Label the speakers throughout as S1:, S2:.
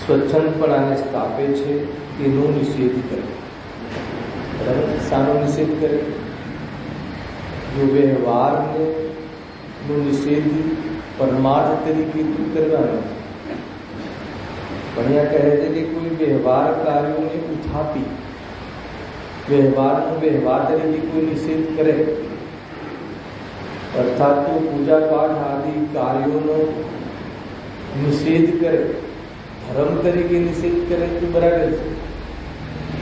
S1: સ્વચ્છંદપણાને સ્થાપે છે તેનો નિષેધ કરે. બરાબર, શાનો નિષેધ કરે? જો વ્યવહારનો નિષેધ પરમાર્થ તરીકે કરવાનો, પણ અહીંયા કહે છે કે કોઈ વ્યવહાર કાર્યોને ઉથાપી વ્યવહારનો વ્યવહાર તરીકે કોઈ નિષેધ કરે, અર્થાત તો પૂજા પાઠ આદિ કાર્યોનો નિષેધ કરે, ધર્મ તરીકે નિષેધ કરે તો બરાબર છે,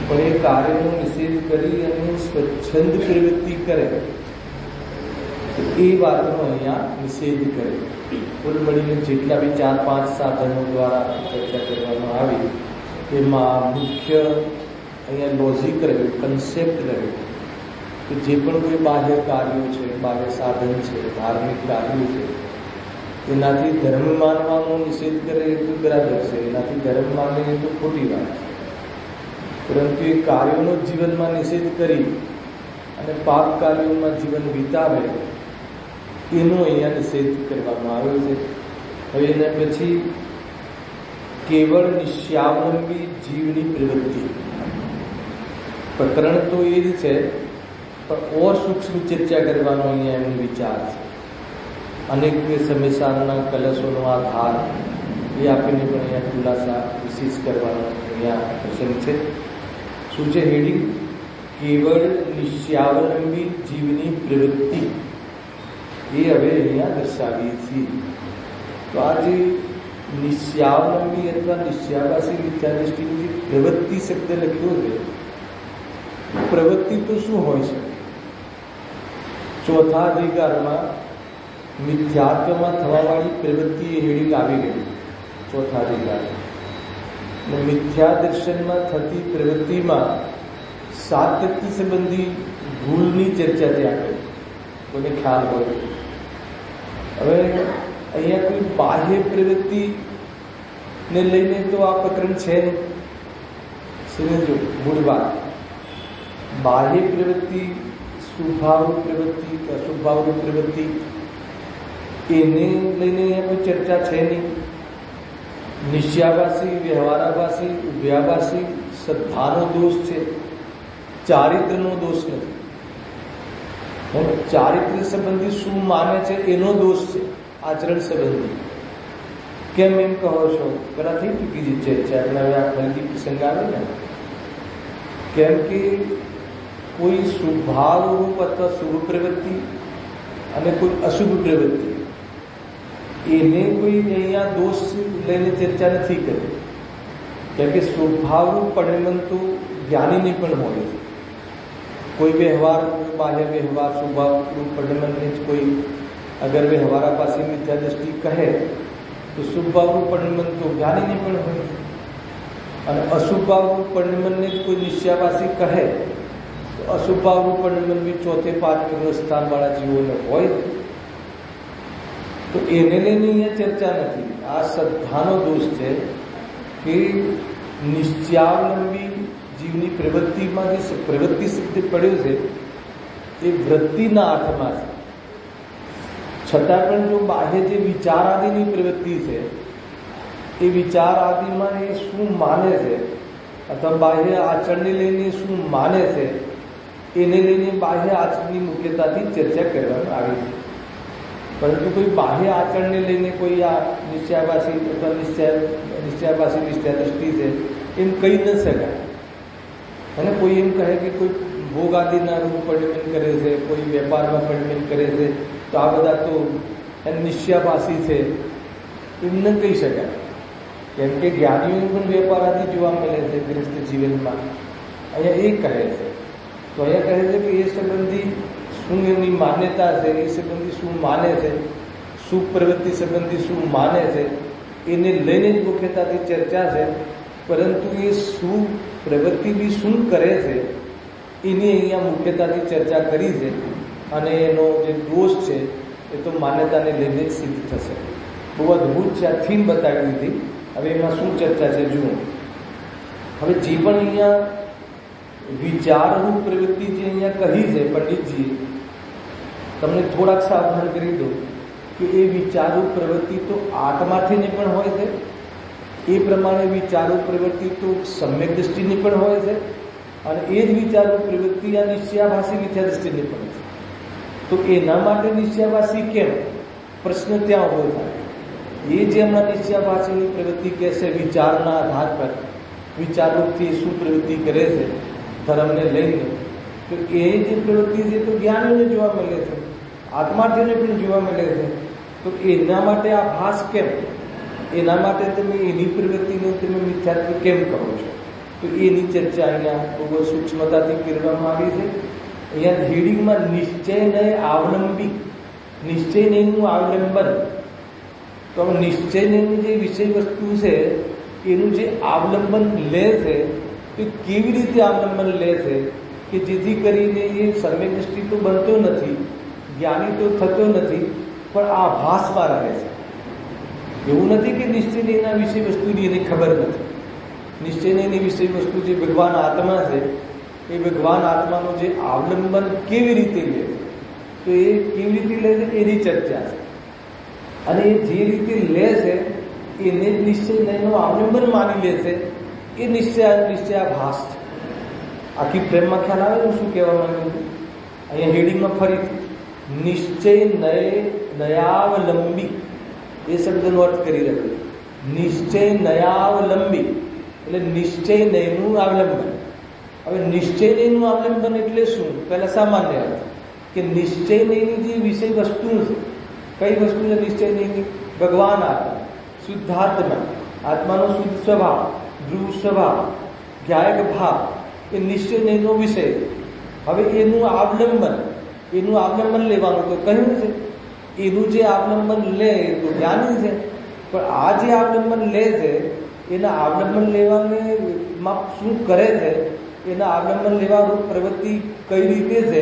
S1: પણ એ કાર્યનો નિષેધ કરી અને સ્વચ્છંદ પ્રવૃત્તિ કરે એ વાતનો અહીંયા નિષેધ કરે. કુલ મળીને જેટલા બી 4-5 સાધનો દ્વારા ચર્ચા કરવામાં આવી એમાં મુખ્ય અહીંયા લોજિક રહ્યું, કન્સેપ્ટ રહ્યું કે જે પણ કોઈ બાહ્ય કાર્યો છે, બાહ્ય સાધન છે, ધાર્મિક કાર્યો છે, એનાથી ધર્મ માનવાનો નિષેધ કરે એ તો બરાબર છે, એનાથી ધર્મ માને એ તો ખોટી વાત છે. પરંતુ એ કાર્યોનો જીવનમાં નિષેધ કરી અને પાપ કાર્યોમાં જીવન વિતાવે એનો અહીંયા નિષેધ કરવામાં આવ્યો છે. હવે એના પછી કેવળ નિશ્યાવલંબી જીવની પ્રવૃત્તિ, પ્રકરણ તો એ જ છે પણ ઓર સૂક્ષ્મ ચર્ચા કરવાનો અહીંયા એમનો વિચાર છે. અનેક સમયસારના કલશોનો આધાર એ આપીને પણ અહીંયા ખુલાસા વિશેષ કરવાનો અહીંયા પ્રસંગ છે. શું છે હેડિંગ? કેવળ નિશ્યાવલંબી જીવની પ્રવૃત્તિ એ હવે અહીંયા દર્શાવીએ છીએ. તો આ જે નિશ્યાવલંબી અથવા નિશ્યાવાસી મિથ્યાદૃષ્ટિની જે પ્રવૃત્તિ શબ્દ લખ્યો છે, પ્રવૃત્તિ તો શું હોય છે? ચોથા અધિકારમાં મિથ્યાત્વમાં થવાવાળી પ્રવૃત્તિ એ હેડિંગ આવી ગઈ ચોથા અધિકાર. મિથ્યા દર્શનમાં થતી પ્રવૃત્તિમાં સાતત્ય સંબંધી ભૂલની ચર્ચા ત્યાં કરી, કોને ખ્યાલ હોય. હવે અહીંયા કોઈ બાહ્ય પ્રવૃત્તિને લઈને તો આ પ્રકરણ છે નહીં. સમજો મૂળ વાત, બાહ્ય પ્રવૃત્તિ, સ્વભાવ પ્રવૃત્તિ કે અસ્વભાવની પ્રવૃત્તિ એને લઈને અહીંયા કોઈ ચર્ચા છે નહીં. નિશ્યાવાસી, વ્યવહારાભાસી, ઉભયાભાસી શ્રદ્ધાનો દોષ છે, ચારિત્રનો દોષ નથી. ચારિત્ર સંબંધી શું માને છે એનો દોષ છે, આચરણ સંબંધી. કેમ એમ કહો છો? પેલા થઈ ચૂકી છે ચર્ચા, એટલે હવે આ ફરીથી પ્રસંગ આવે ને. કેમ કે કોઈ શુભાવરૂપ અથવા શુભ પ્રવૃત્તિ અને કોઈ અશુભ પ્રવૃત્તિ એને કોઈ અહીંયા દોષ લઈને ચર્ચા નથી કરી. કેમ કે સ્વભાવરૂપ પરિણામ તો જ્ઞાનીની પણ હોય છે. कोई व्यवहार बाह्य व्यवहार स्वभाव रूप परिणमन कोई अगर व्यवहारा पासी मिथ्या दृष्टि कहे तो स्वभाव रूप परिणमन तो ज्ञानी नहीं पण होय અને અશુભાવ રૂપ પરિણમનને જ કોઈ નિશ્ચયવાસી કહે તો અશુભાવ રૂપ પરિણમન બી ચોથે પાંચમે સ્થાનવાળા જીવોને હોય તો એને લઈને અહીંયા ચર્ચા નથી. આ શ્રદ્ધાનો દોષ છે કે નિશ્ચયાવલંબી જીવની પ્રવૃત્તિમાં જે પ્રવૃત્તિ સિદ્ધ પડ્યું છે એ વૃત્તિના હાથમાં છે. છતાં પણ જો બાહ્ય જે વિચાર આદિની પ્રવૃત્તિ છે એ વિચાર આદિમાં એ શું માને છે અથવા બાહ્ય આચરણને લઈને શું માને છે એને લઈને બાહ્ય આચરણની મુખ્યતાથી ચર્ચા કરવામાં આવી છે. પરંતુ કોઈ બાહ્ય આચરણને લઈને કોઈ આ નિશ્ચયાવાસી અથવા નિશ્ચયાવાસી નિશ્ચય દૃષ્ટિ છે એમ કહી ન શકાય. અને કોઈ એમ કહે કે કોઈ ભોગ આદિના રૂપ પરિણમન કરે છે, કોઈ વેપારમાં પરિણમન કરે છે, તો આ બધા તો નિશ્ચયાવાસી છે એમ ન કહી શકાય. કેમ કે જ્ઞાનીઓને પણ વેપાર આદિ જોવા મળે છે ગૃહસ્થ જીવનમાં. અહીંયા એ કહે છે તો અહીંયા કહે છે કે એ સંબંધી શું એમની માન્યતા છે, એ સંબંધી શું માને છે, શું પ્રવૃત્તિ સંબંધી શું માને છે એને લઈને જ મુખ્યતાથી ચર્ચા છે. પરંતુ એ શું પ્રવૃત્તિ બી શું કરે છે એની અહીંયા મુખ્યતાથી ચર્ચા કરી છે. અને એનો જે દોષ છે એ તો માન્યતાને લઈને જ સિદ્ધ થશે. બહુ અદભુત છે. આ થીમ બતાવી દીધી. હવે એમાં શું ચર્ચા છે જુઓ. હવે જે પણ અહીંયા વિચારરૂપ પ્રવૃત્તિ જે અહીંયા કહી છે પંડિતજી, તમને થોડાક સાવધાન કરી દો કે એ વિચારરૂપ પ્રવૃત્તિ તો આત્માથીની પણ હોય છે, એ પ્રમાણે વિચારરૂપ પ્રવૃત્તિ તો સમ્યક દૃષ્ટિની પણ હોય છે, અને એ જ વિચારરૂપ પ્રવૃત્તિ આ નિશ્ચયાભાસી મિથ્યા દૃષ્ટિની પણ છે. તો એના માટે નિશ્ચયાભાસી કેમ? પ્રશ્ન ત્યાં ઉભો થાય. એ જે હમણાં નિશ્ચયાભાસીની પ્રવૃત્તિ કહેશે વિચારના આધાર પર વિચારરૂપથી શું પ્રવૃત્તિ કરે છે ધર્મને લઈને, તો એ જે પ્રવૃત્તિ છે તો જ્ઞાનીઓને જોવા મળે છે, આત્માર્થીઓને પણ જોવા મળે છે. તો એના માટે આ ભાસ કેમ? એના માટે તમે એની પ્રવૃત્તિને તમે મિથ્યાત્વ કેમ કરો છો? તો એની ચર્ચા અહીંયા બહુ સૂક્ષ્મતાથી કરવામાં આવી છે. અહીંયા હેડિંગમાં નિશ્ચય નહીં અવલંબી, નિશ્ચય નહીંનું અવલંબન. તો નિશ્ચય નહીંની જે વિષય વસ્તુ છે એનું જે અવલંબન લે છે તો કેવી રીતે અવલંબન લે છે કે જેથી કરીને એ સમ્યક દૃષ્ટિ તો બનતો નથી, જ્ઞાની તો થતો નથી, પણ આ ભાસમાં રહે છે. એવું નથી કે નિશ્ચયના વિષય વસ્તુની એને ખબર નથી. નિશ્ચયની વિષય વસ્તુ જે ભગવાન આત્મા છે એ ભગવાન આત્માનું જે અવલંબન કેવી રીતે લે છે, તો એ કેવી રીતે લે છે એની ચર્ચા છે. અને એ જે રીતે લે છે એને જ નિશ્ચયનું અવલંબન માની લે છે, એ નિશ્ચયાભાસ છે. આખી પ્રેમમાં ખ્યાલ આવે ને શું કહેવા માંગ્યું? અહીંયા હેડિંગમાં ફરીથી નિશ્ચય નયાવલંબી એ શબ્દનો અર્થ કરી રહ્યો. નિશ્ચય નયાવલંબી એટલે નિશ્ચય નયનું અવલંબન. હવે નિશ્ચય નયનું અવલંબન એટલે શું? પહેલા સામાન્ય અર્થ કે નિશ્ચય નયની જે વિષય વસ્તુ છે, કઈ વસ્તુ છે નિશ્ચય નયની? ભગવાન આત્મા, શુદ્ધાત્મા, આત્માનો શુદ્ધ સ્વભાવ, ધ્રુવ સ્વભાવ, જ્ઞાયક ભાવ, એ નિશ્ચય નયનો વિષય. હવે એનું અવલંબન લેવાનું તો કહ્યું છે. એનું જે અવલંબન લે એ તો જ્ઞાની છે, પણ આ જે અવલંબન લે છે એના અવલંબન લેવાને શું કરે છે, એના અવલંબન લેવાનું પ્રવૃત્તિ કઈ રીતે છે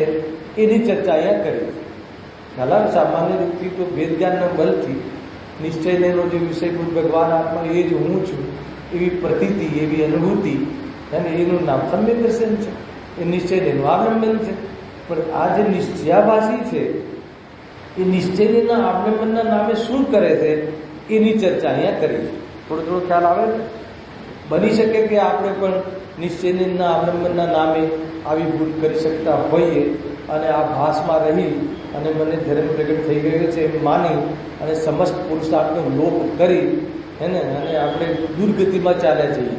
S1: એની ચર્ચા અહીંયા કરી. ખ્યાલ સામાન્ય રૂપથી તો ભેદ જ્ઞાનના બલથી નિશ્ચયનો જે વિષયભૂત ભગવાન આત્મા એ જ હું છું એવી પ્રતીતિ, એવી અનુભૂતિ, અને એનું નામ સમ્યક દર્શન છે. એ નિશ્ચયનું અવલંબન છે. પણ આ જે નિશ્ચયાભાસી છે એ નિશ્ચયના અવલંબનના નામે શું કરે છે એની ચર્ચા અહીંયા કરી છે. થોડો ખ્યાલ આવે ને? બની શકે કે આપણે પણ નિશ્ચયના અવલંબનના નામે આવી ભૂલ કરી શકતા હોઈએ અને આ ભાસમાં રહી અને મને ધર્મ પ્રગટ થઈ ગયો છે એમ માની અને સમસ્ત પુરુષાર્થનો લોપ કરી અને આપણે દુર્ગતિમાં ચાલ્યા જઈએ.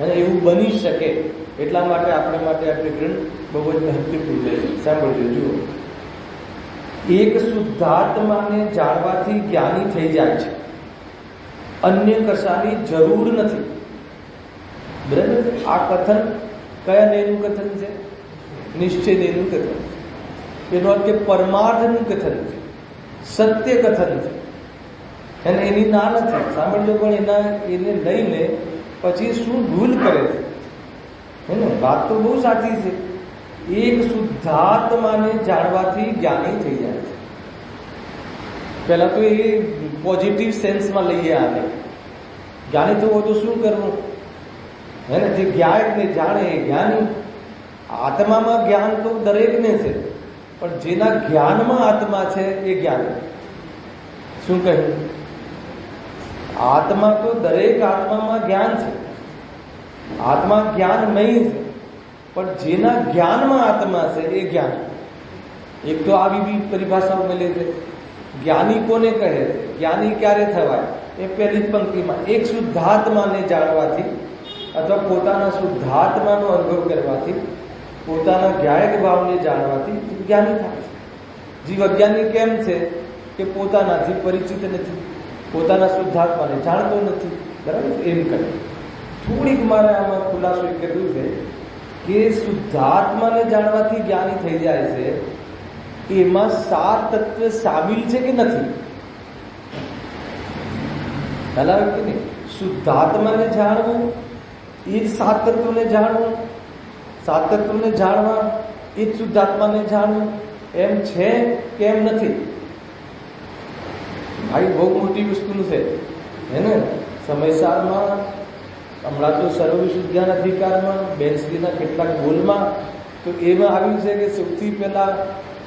S1: અને એવું બની શકે એટલા માટે આપણે ગ્રંથ બહુ જ મહત્વપૂર્ણ છે. સાંભળજો. જુઓ, એક શુદ્ધાત્માને જાણવાથી જ્ઞાની થઈ જાય છે, અન્ય કશાની જરૂર નથી. બરાબર? આ કથન કયા નયનું કથન છે? નિશ્ચયનું કથન છે, એનો અર્થ કે પરમાર્થનું કથન છે, સત્ય કથન છે. અને એની ના નથી સાંભળજો, પણ એને લઈને પછી શું ભૂલ કરે છે. હે ને, વાત તો બહુ સાચી છે. એક શુદ્ધાત્માને જાણવાથી જ્ઞાની થઈ જાય છે. પહેલા તો એ પોઝિટિવ સેન્સમાં લઈએ આને. જ્ઞાની થવું હોય તો શું કરવું? હે ને, જે જ્ઞાનને જાણે એ જ્ઞાની. આત્મામાં જ્ઞાન તો દરેકને છે, પણ જેના જ્ઞાનમાં આત્મા છે એ જ્ઞાની. શું કહ્યું? આત્મા તો દરેક આત્મામાં જ્ઞાન છે, આત્મા જ્ઞાનમય છે, પણ જેના જ્ઞાનમાં આત્મા છે એ જ્ઞાન. એક તો આવી બી પરિભાષાઓ મળે છે. જ્ઞાની કોને કહે? જ્ઞાની ક્યારે થવાય? એ પહેલી જ પંક્તિમાં એક શુદ્ધાત્માને જાણવાથી અથવા પોતાના શુદ્ધાત્માનો અનુભવ કરવાથી, પોતાના જ્ઞાયક ભાવને જાણવાથી જ્ઞાની થાય છે. જીવ અજ્ઞાની કેમ છે? કે પોતાનાથી પરિચિત નથી, પોતાના શુદ્ધાત્માને જાણતો નથી. બરાબર? એમ કહે. થોડીક મારે આમાં ખુલાસો એ કર્યું છે કે શુદ્ધાત્માને જાણવાથી જ્ઞાની થઈ જાય છે, એમાં 7 તત્વ સામેલ છે કે નથી? બરાબર કે નહીં? શુદ્ધાત્માને જાણવું એ જ 7 તત્વને જાણવું, 7 તત્વને જાણવા એ જ શુદ્ધાત્માને જાણવું, એમ છે કે એમ નથી? ભાઈ બહુ મોટી વસ્તુ છે. હે ને, સમયસારમાં હમણાં તો સર્વવિશુદ્ધ અધિકારમાં બેન્સલીના કેટલાક બોલમાં તો એમાં આવ્યું છે કે સૌથી પહેલા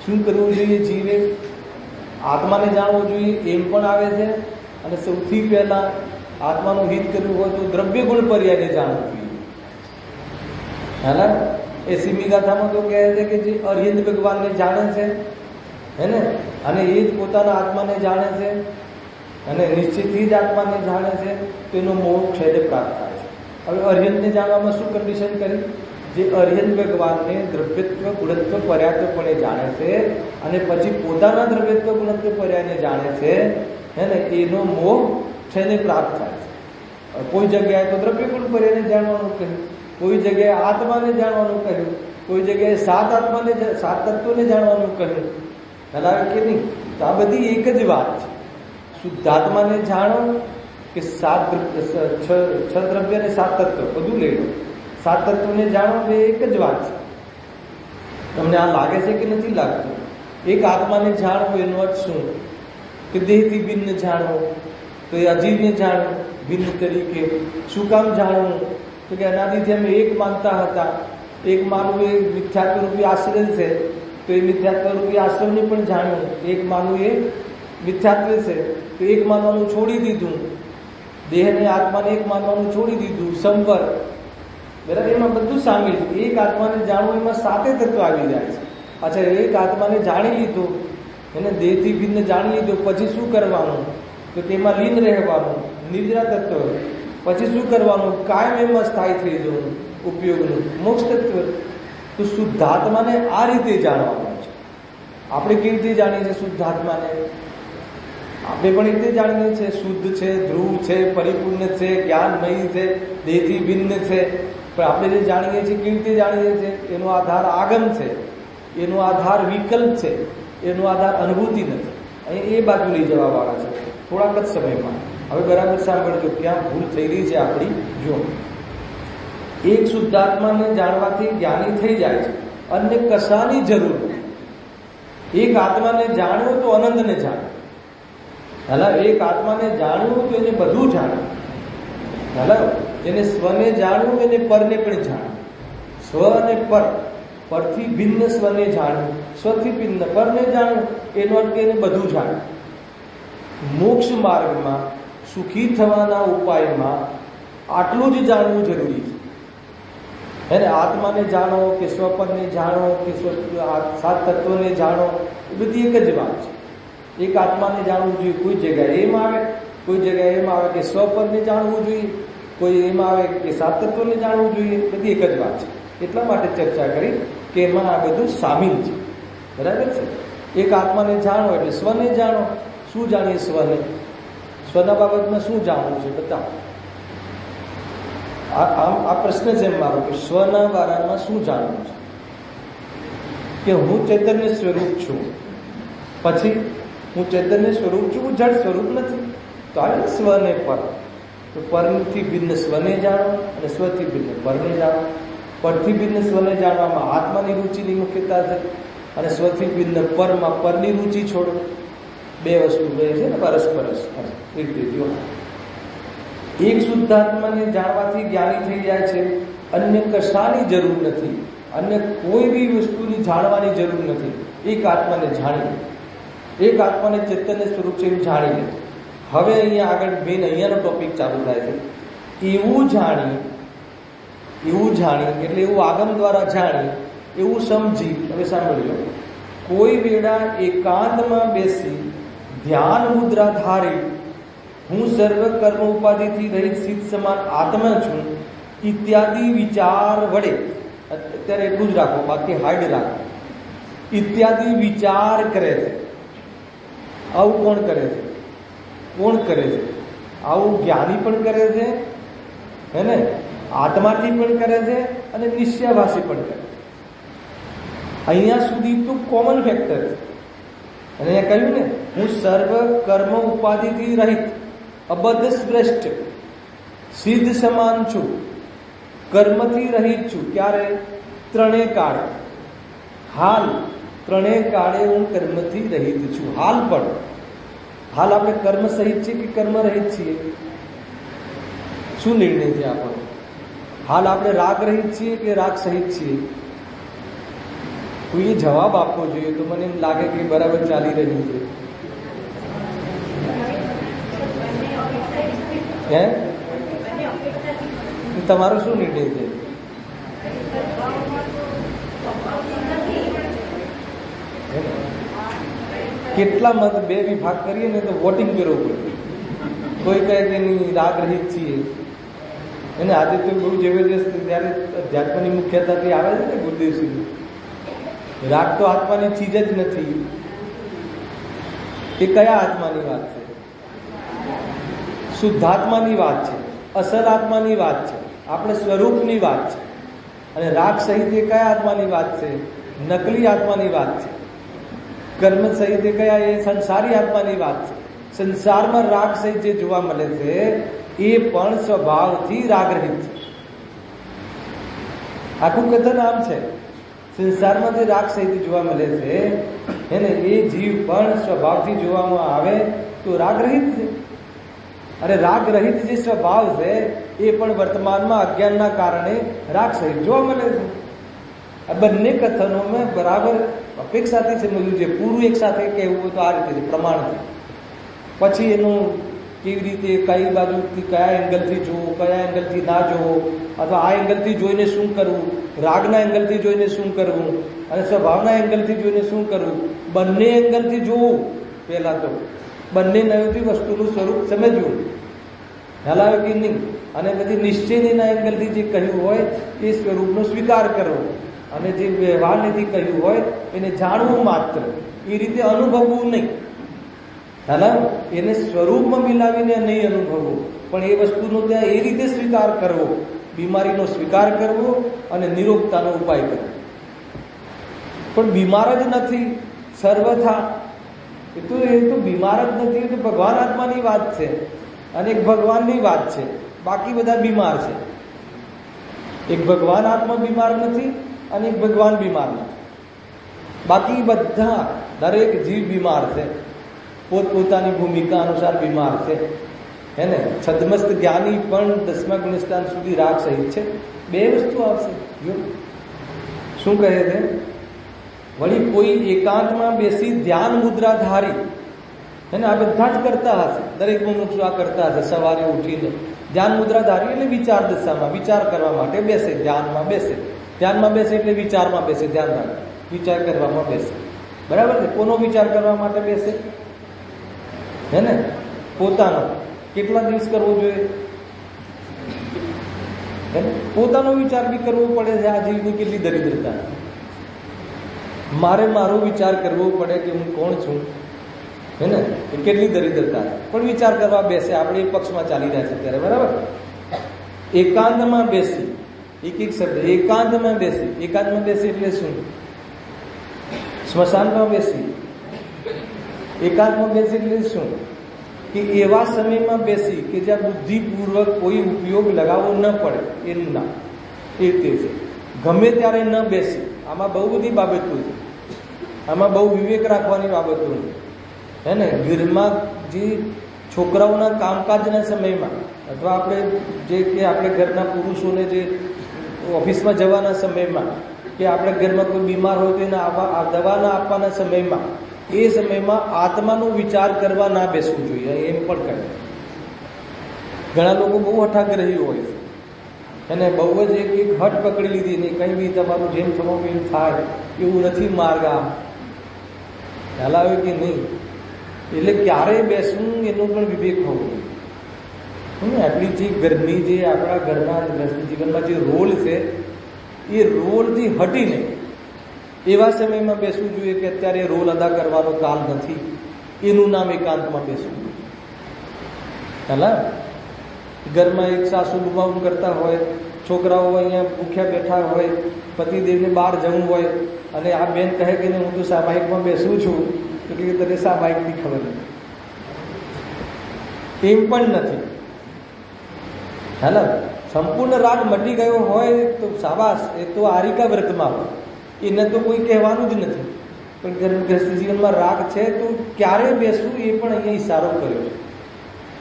S1: શું કરવું જોઈએ? જીવે આત્માને જાણવું જોઈએ, એમ પણ આવે છે. અને સૌથી પહેલા આત્માનું હિત કરવું હોય તો દ્રવ્ય ગુણ પર્યાયને જાણવું જોઈએ. હા, એ સિમી ગાથામાં તો કહે છે કે જે અર્યંત ભગવાનને જાણે છે, હે ને, અને એ જ પોતાના આત્માને જાણે છે અને નિશ્ચિતથી જ આત્માને જાણે છે, તો એનો મોક્ષ છે પ્રાપ્ત થાય છે. હવે અર્યંતને જાણવામાં શું કન્ડિશન કરી? જે અર્યંત ભગવાનને દ્રવ્યત્વ ગુણત્વ પર્યાત્વપણે જાણે છે અને પછી પોતાના દ્રવ્યત્વ ગુણત્વ પર્યાયને જાણે છે, હે ને, એનો મોક્ષ છે ને પ્રાપ્ત થાય છે. કોઈ જગ્યાએ તો દ્રવ્ય ગુણ પર્યાયને જાણવાનું કહ્યું, કોઈ જગ્યાએ આત્માને જાણવાનું કહ્યું, કોઈ જગ્યાએ 7 આત્માને 7 તત્વોને જાણવાનું કહ્યું. બરાબર કે નહીં? તો આ બધી એક જ વાત છે. શુદ્ધાત્માને જાણો કે 6 દ્રવ્ય અને 7 તત્વ બધું લઈ લો. 7 તત્વોને જાણો એ એક જ વાત છે. તમને આ લાગે છે કે નથી લાગતું? એક આત્માને જાણવું એનો અર્થ શું? કે દેહથી ભિન્ન જાણવું. તો એ અજીવને જાણવું ભિન્ન તરીકે. શું કામ જાણવું? તો કે અનાદિથી અમે એક માનતા હતા, એક માનવું એ મિથ્યાત્વ રૂપી આશ્રય છે, તો એ મિથ્યાત્વ રૂપી આશ્રયને પણ જાણ્યું. એક માનવું એ મિથ્યાત્વ છે, તો એક માનવાનું છોડી દીધું. દેહને આત્માને એક માનવાનું છોડી દીધું. સંવર, બરાબર, એમાં બધું સામેલ છે. એક આત્માને જાણવું એમાં 7 તત્વ આવી જાય છે. અચ્છા, એક આત્માને જાણી લીધું, એને દેહથી ભિન્ન જાણી લીધું, પછી શું કરવાનું? તો તેમાં લીન રહેવાનું, નિદ્રા તત્વ. પછી શું કરવાનું? કાયમ એમાં સ્થાયી થઈ જવું, ઉપયોગનું મોક્ષ તત્વ. તો શુદ્ધાત્માને આ રીતે જાણવાનું છે. આપણે કેવી રીતે જાણીએ છીએ શુદ્ધાત્માને? આપણે પણ રીતે જાણીએ છીએ શુદ્ધ છે, ધ્રુવ છે, પરિપૂર્ણ છે, જ્ઞાનમય છે, દેહથી ભિન્ન છે. પણ આપણે જે જાણીએ છીએ કેવી રીતે જાણીએ છીએ? એનો આધાર આગમ છે, એનો આધાર વિકલ્પ છે, એનો આધાર અનુભૂતિ નથી. અહીં એ બાજુ લઈ જવા વાળા છે થોડાક જ સમયમાં. હવે બરાબર સાંભળજો, ક્યાં ભૂલ થઈ રહી છે આપણી. જો એક શુદ્ધાત્માને જાણવાથી જ્ઞાની થઈ જાય છે, અન્ય કશાની જરૂર નથી. એક આત્માને જાણ્યો તો અનંતને જાણ્યો. હલા, એક આત્માને જાણવું તો એને બધું જાણવું. હલા, એને સ્વને જાણવું, એને પરને પણ જાણવું. સ્વ અને પર, પરથી ભિન્ન સ્વને જાણવું, સ્વથી ભિન્ન પરને જાણવું, એનો અર્થ એને બધું જાણવું. મોક્ષ માર્ગમાં સુખી થવાના ઉપાયમાં આટલું જ જાણવું જરૂરી છે. એને આત્માને જાણો કે સ્વપરને જાણો કે 7 તત્વોને જાણો, એ બધી એક જ વાત છે. એક આત્માને જાણવું જોઈએ. કોઈ જગ્યાએ એમ આવે, કોઈ જગ્યાએ એમ આવે કે સ્વપરને જાણવું જોઈએ, કોઈ એમ આવે કે 7 તત્વોને જાણવું જોઈએ. બધી એક જ વાત છે. એટલા માટે ચર્ચા કરી કે એમાં આ બધું સામેલ છે. બરાબર છે? એક આત્માને જાણો એટલે સ્વને જાણો. શું જાણીએ સ્વને? સ્વના બાબતમાં શું જાણવું છે બતાવો. આ પ્રશ્ન છે મારો કે સ્વના બારામાં શું જાણવું છે? કે હું ચૈતન્ય સ્વરૂપ છું, પછી હું ચૈતન્ય સ્વરૂપ છું, હું જળ સ્વરૂપ નથી. તો આવે ને સ્વને પર, તો પરથી ભિન્ન સ્વને જાણો અને સ્વથી ભિન્ન પરને જાણો. પરથી ભિન્ન સ્વને જાણવામાં આત્માની રુચિની મુખ્યતા છે અને સ્વથી ભિન્ન પરમાં પરની રુચિ છોડો. બે વસ્તુ બે છે ને પરસ્પરસ રીતે જો એક શુદ્ધાત્માને જાણવાથી જ્ઞાની થઈ જાય છે. અન્ય કશાની જરૂર નથી, અન્ય કોઈ બી વસ્તુની જાણવાની જરૂર નથી. એક આત્માને જાણી, એક આત્માને ચૈતન્ય સ્વરૂપ છે એવું જાણી લે. હવે અહીંયા આગળ મેન અહીંયાનો ટોપિક ચાલુ થાય છે. એવું જાણી એટલે એવું આગમ દ્વારા જાણી, એવું સમજી. હવે સાંભળી લો, કોઈ વેળા એકાંતમાં બેસી ધ્યાન મુદ્રા ધારી હું સર્વ કર્મ ઉપાધિથી રહિત સિદ્ધ સમાન આત્મા છું ઇત્યાદિ વિચાર વડે, અત્યારે એટલું જ રાખો, બાકી હાઈડ રાખો, ઇત્યાદિ વિચાર કરે છે. આવું કોણ કરે છે? કોણ કરે છે? આવું જ્ઞાની પણ કરે છે, હે ને, આત્માથી પણ કરે છે અને નિશ્ચયભાષી પણ કરે છે. અહીંયા સુધી તો કોમન ફેક્ટર છે. અને અહીંયા કહ્યું ને, હું સર્વ કર્મ ઉપાધિથી રહિત અબદ્ધ શ્રેષ્ઠ સિદ્ધ સમાન છું, કર્મથી રહિત છું. ક્યારે? ત્રણેય કાળે. હાલ ત્રણેય કાળે હું કર્મથી રહિત છું. હાલ પણ, હાલ આપણે કર્મ સહિત છીએ કે કર્મ રહિત છીએ? શું નિર્ણય છે આપણો? હાલ આપણે રાગ રહિત છીએ કે રાગ સહિત છીએ? કોઈએ જવાબ આપવો જોઈએ. તો મને એમ લાગે કે બરાબર ચાલી રહ્યું છે. હે, તમારો શું નિર્ણય છે? કેટલા મત બે વિભાગ કરીએ ને તો વોટિંગ કરવું પડે. કોઈ કહે કે નહીં રાગ રહિત છીએ, અને આજે તો બહુ જબરજસ્ત જ્યારે અધ્યાત્મની મુખ્યતાથી આવે છે ને ગુરુદેવસિંહ, રાગ તો આત્માની ચીજ જ નથી. એ કયા આત્માની વાત છે? શુદ્ધાત્માની વાત છે, અસલ આત્માની વાત છે, આપણે સ્વરૂપની વાત છે. અને રાગ સહિત એ કયા આત્માની વાત છે? નકલી આત્માની વાત છે. કર્મ સહિત એ કયા? એ સંસારી આત્માની વાત છે. સંસારમાં રાગ સહિત જે જોવા મળે છે એ પણ સ્વભાવથી રાગરહિત છે. આખું કથન આમ છે. સંસારમાં જે રાગ સહિત જોવા મળે છે એને એ જીવ પણ સ્વભાવથી જોવામાં આવે તો રાગરહિત છે. અરે રાગરહિત જે સ્વભાવ છે એ પણ વર્તમાનમાં અજ્ઞાનના કારણે રાગ સહિત જોવા મળે છે. આ બંને કથનોમાં બરાબર અપેક્ષાથી સમજવું છે. પૂરું એક સાથે કહેવું હોય તો આ રીતે પ્રમાણથી, પછી એનું કેવી રીતે કઈ બાજુથી કયા એંગલથી જોવું, કયા એંગલથી ના જોવું, અથવા આ એંગલથી જોઈને શું કરવું, રાગના એંગલથી જોઈને શું કરવું અને સ્વભાવના એંગલથી જોઈને શું કરવું, બંને એંગલથી જોવું. પહેલાં તો બંને નયોથી વસ્તુનું સ્વરૂપ સમજવું, ખ્યાલ આવે કે નહીં. અને પછી નિશ્ચયના એંગલથી જે કહ્યું હોય એ સ્વરૂપનો સ્વીકાર કરવો, અને જે વ્યવહારથી કહ્યું હોય એને જાણવું માત્ર, એ રીતે અનુભવવું નહીં. ખ્યાલ એને સ્વરૂપમાં મિલાવીને નહીં અનુભવવું, પણ એ વસ્તુનો ત્યાં એ રીતે સ્વીકાર કરવો, બીમારીનો સ્વીકાર કરવો અને નિરોગતાનો ઉપાય કરવો. પણ બીમાર જ નથી સર્વથા, એ તો બીમાર જ નથી. એ તો ભગવાન આત્માની વાત છે અને એક ભગવાનની વાત છે. બાકી બધા બીમાર છે. એક ભગવાન આત્મા બીમાર નથી અને એક ભગવાન બીમાર નથી. બાકી બધા દરેક જીવ બીમાર છે, પોતપોતાની ભૂમિકા અનુસાર બીમાર છે. હે ને, છદ્મસ્ત જ્ઞાની પણ 10મા ગુણસ્થાન સુધી રાગ સહિત છે. બે વસ્તુ આવશે. શું કહે છે? વળી કોઈ એકાંતમાં બેસી ધ્યાન મુદ્રા ધારી, હે ને, આ બધા જ કરતા હશે, દરેક મનુષ્ય આ કરતા હશે. સવારે ઉઠીને ધ્યાન મુદ્રા ધારી એટલે વિચાર દશામાં વિચાર કરવા માટે બેસે, ધ્યાનમાં બેસે. ધ્યાનમાં બેસે એટલે વિચારમાં બેસે. ધ્યાન રાખે, વિચાર કરવામાં બેસે. બરાબર છે? કોનો વિચાર કરવા માટે બેસે? હે ને, પોતાનો. કેટલા દિવસ કરવો જોઈએ? પોતાનો વિચાર બી કરવો પડે છે. આ જીવની કેટલી દરિદ્રતા. મારે મારો વિચાર કરવો પડે કે હું કોણ છું, હે ને, એ કેટલી દરિદ્રતા છે. પણ વિચાર કરવા બેસે. આપણે એક પક્ષમાં ચાલી રહ્યા છે ત્યારે, બરાબર. એકાંતમાં બેસી, એક એક શબ્દ, એકાંતમાં બેસી. એકાંતમાં બેસી એટલે શું? સ્મશાનમાં બેસી, એકાંતમાં બેસી એટલે શું કે એવા સમયમાં બેસી કે જ્યાં બુદ્ધિપૂર્વક કોઈ ઉપયોગ લગાવવો ન પડે એનું નામ એ તે છે. ગમે ત્યારે ન બેસી. આમાં બહુ બધી બાબતો છે, આમાં બહુ વિવેક રાખવાની બાબતો છે. હે ને, ઘરમાં જે છોકરાઓના કામકાજના સમયમાં અથવા આપણે જે કે આપણે ઘરના પુરુષોને જે ઓફિસમાં જવાના સમયમાં કે આપણે ઘરમાં કોઈ બીમાર હોય તો એને દવાના આપવાના સમયમાં એ સમયમાં આત્માનો વિચાર કરવા ના બેસવું જોઈએ. એમ પણ કહે. ઘણા લોકો બહુ હઠાગ્રહી હોય છે અને બહુ જ એક હટ પકડી લીધી નહીં, કંઈ બી તમારું જેમ થવું એમ થાય એવું નથી માર્ગ. આ ખ્યાલ આવે કે નહીં? એટલે ક્યારે બેસવું એનો પણ વિવેક હોવો. આપણી જે ઘરની જે આપણા ઘરના જીવનમાં જે રોલ છે એ રોલથી હટીને એવા સમયમાં બેસવું જોઈએ કે અત્યારે રોલ અદા કરવાનો કાલ નથી. એનું નામ એકાંતમાં બેસવું. હેલા, ઘરમાં એક સાસુ બુમાવું કરતા હોય, છોકરાઓ અહીંયા ભૂખ્યા બેઠા હોય, પતિદેવને બહાર જવું હોય અને આ બેન કહે કે હું તો સામાયિકમાં બેસું છું, તો કે તને સામાયિકની ખબર નથી. એમ પણ નથી. હેલા, સંપૂર્ણ રાગ મટી ગયો હોય તો શાબાશ, એ તો આરિકા વ્રતમાં હોય, એને તો કોઈ કહેવાનું જ નથી. પણ ગ્રસ્ત જીવનમાં રાગ છે તો ક્યારે બેસવું એ પણ અહીંયા ઈશારો કર્યો છે.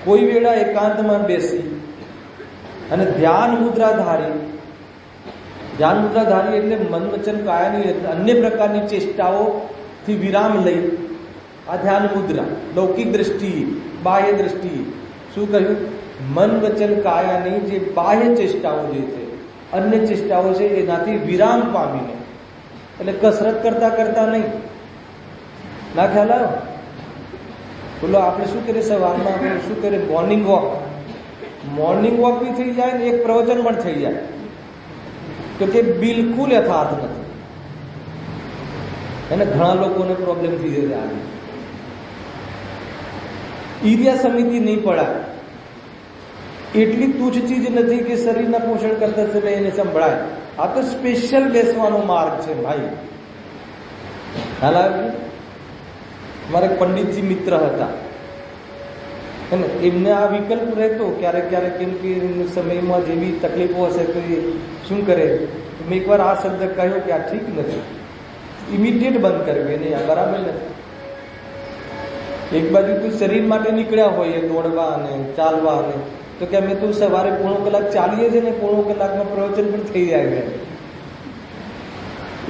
S1: કોઈ વેળા એકાંતમાં બેસી અને ધ્યાન મુદ્રાધારી એટલે મન વચન કાયાની અન્ય પ્રકારની ચેષ્ટાઓથી વિરામ લઈ આ ધ્યાન મુદ્રા લૌકિક દ્રષ્ટિએ, બાહ્ય દ્રષ્ટિએ શું કહ્યું? મન વચન કાયાની જે બાહ્ય ચેષ્ટાઓ જે છે, અન્ય ચેષ્ટાઓ છે, એનાથી વિરામ પામીને, એટલે કસરત કરતા કરતા નહીં. ના ખ્યાલ આવ્યો? બોલો, આપણે શું કરીએ સવારમાં? આપણે શું કરીએ? મોર્નિંગ વોક બી થઈ જાય ને એક પ્રવચન પણ થઈ જાય, તો તે બિલકુલ યથાર્થ નથી. એને ઘણા લોકોને પ્રોબ્લેમ થઈ જશે. આજે ઈર્યા સમિતિ નહીં પડાય. એટલી તુચ્છ ચીજ નથી કે શરીરના પોષણ કરતા સમય એને સંભળાય. આ તો સ્પેશિયલ બેસવાનો માર્ગ છે ભાઈ. હાલ મારે પંડિતજી મિત્ર હતા, એમને આ વિકલ્પ રહેતો ક્યારેક ક્યારેક, કેમ કે સમયમાં જેવી તકલીફો હશે તો એ શું કરે. મેં એકવાર આ શબ્દ કહ્યો કે આ ઠીક નથી, ઇમિડિયેટ બંધ કર્યું. એને આ બરાબર નથી. એક બાજુ તો શરીર માટે નીકળ્યા હોય દોડવા અને ચાલવા, અને તો કે અમે તો સવારે પોણો કલાક ચાલીએ છીએ ને પોણો કલાકમાં પ્રવચન પણ થઈ જાય.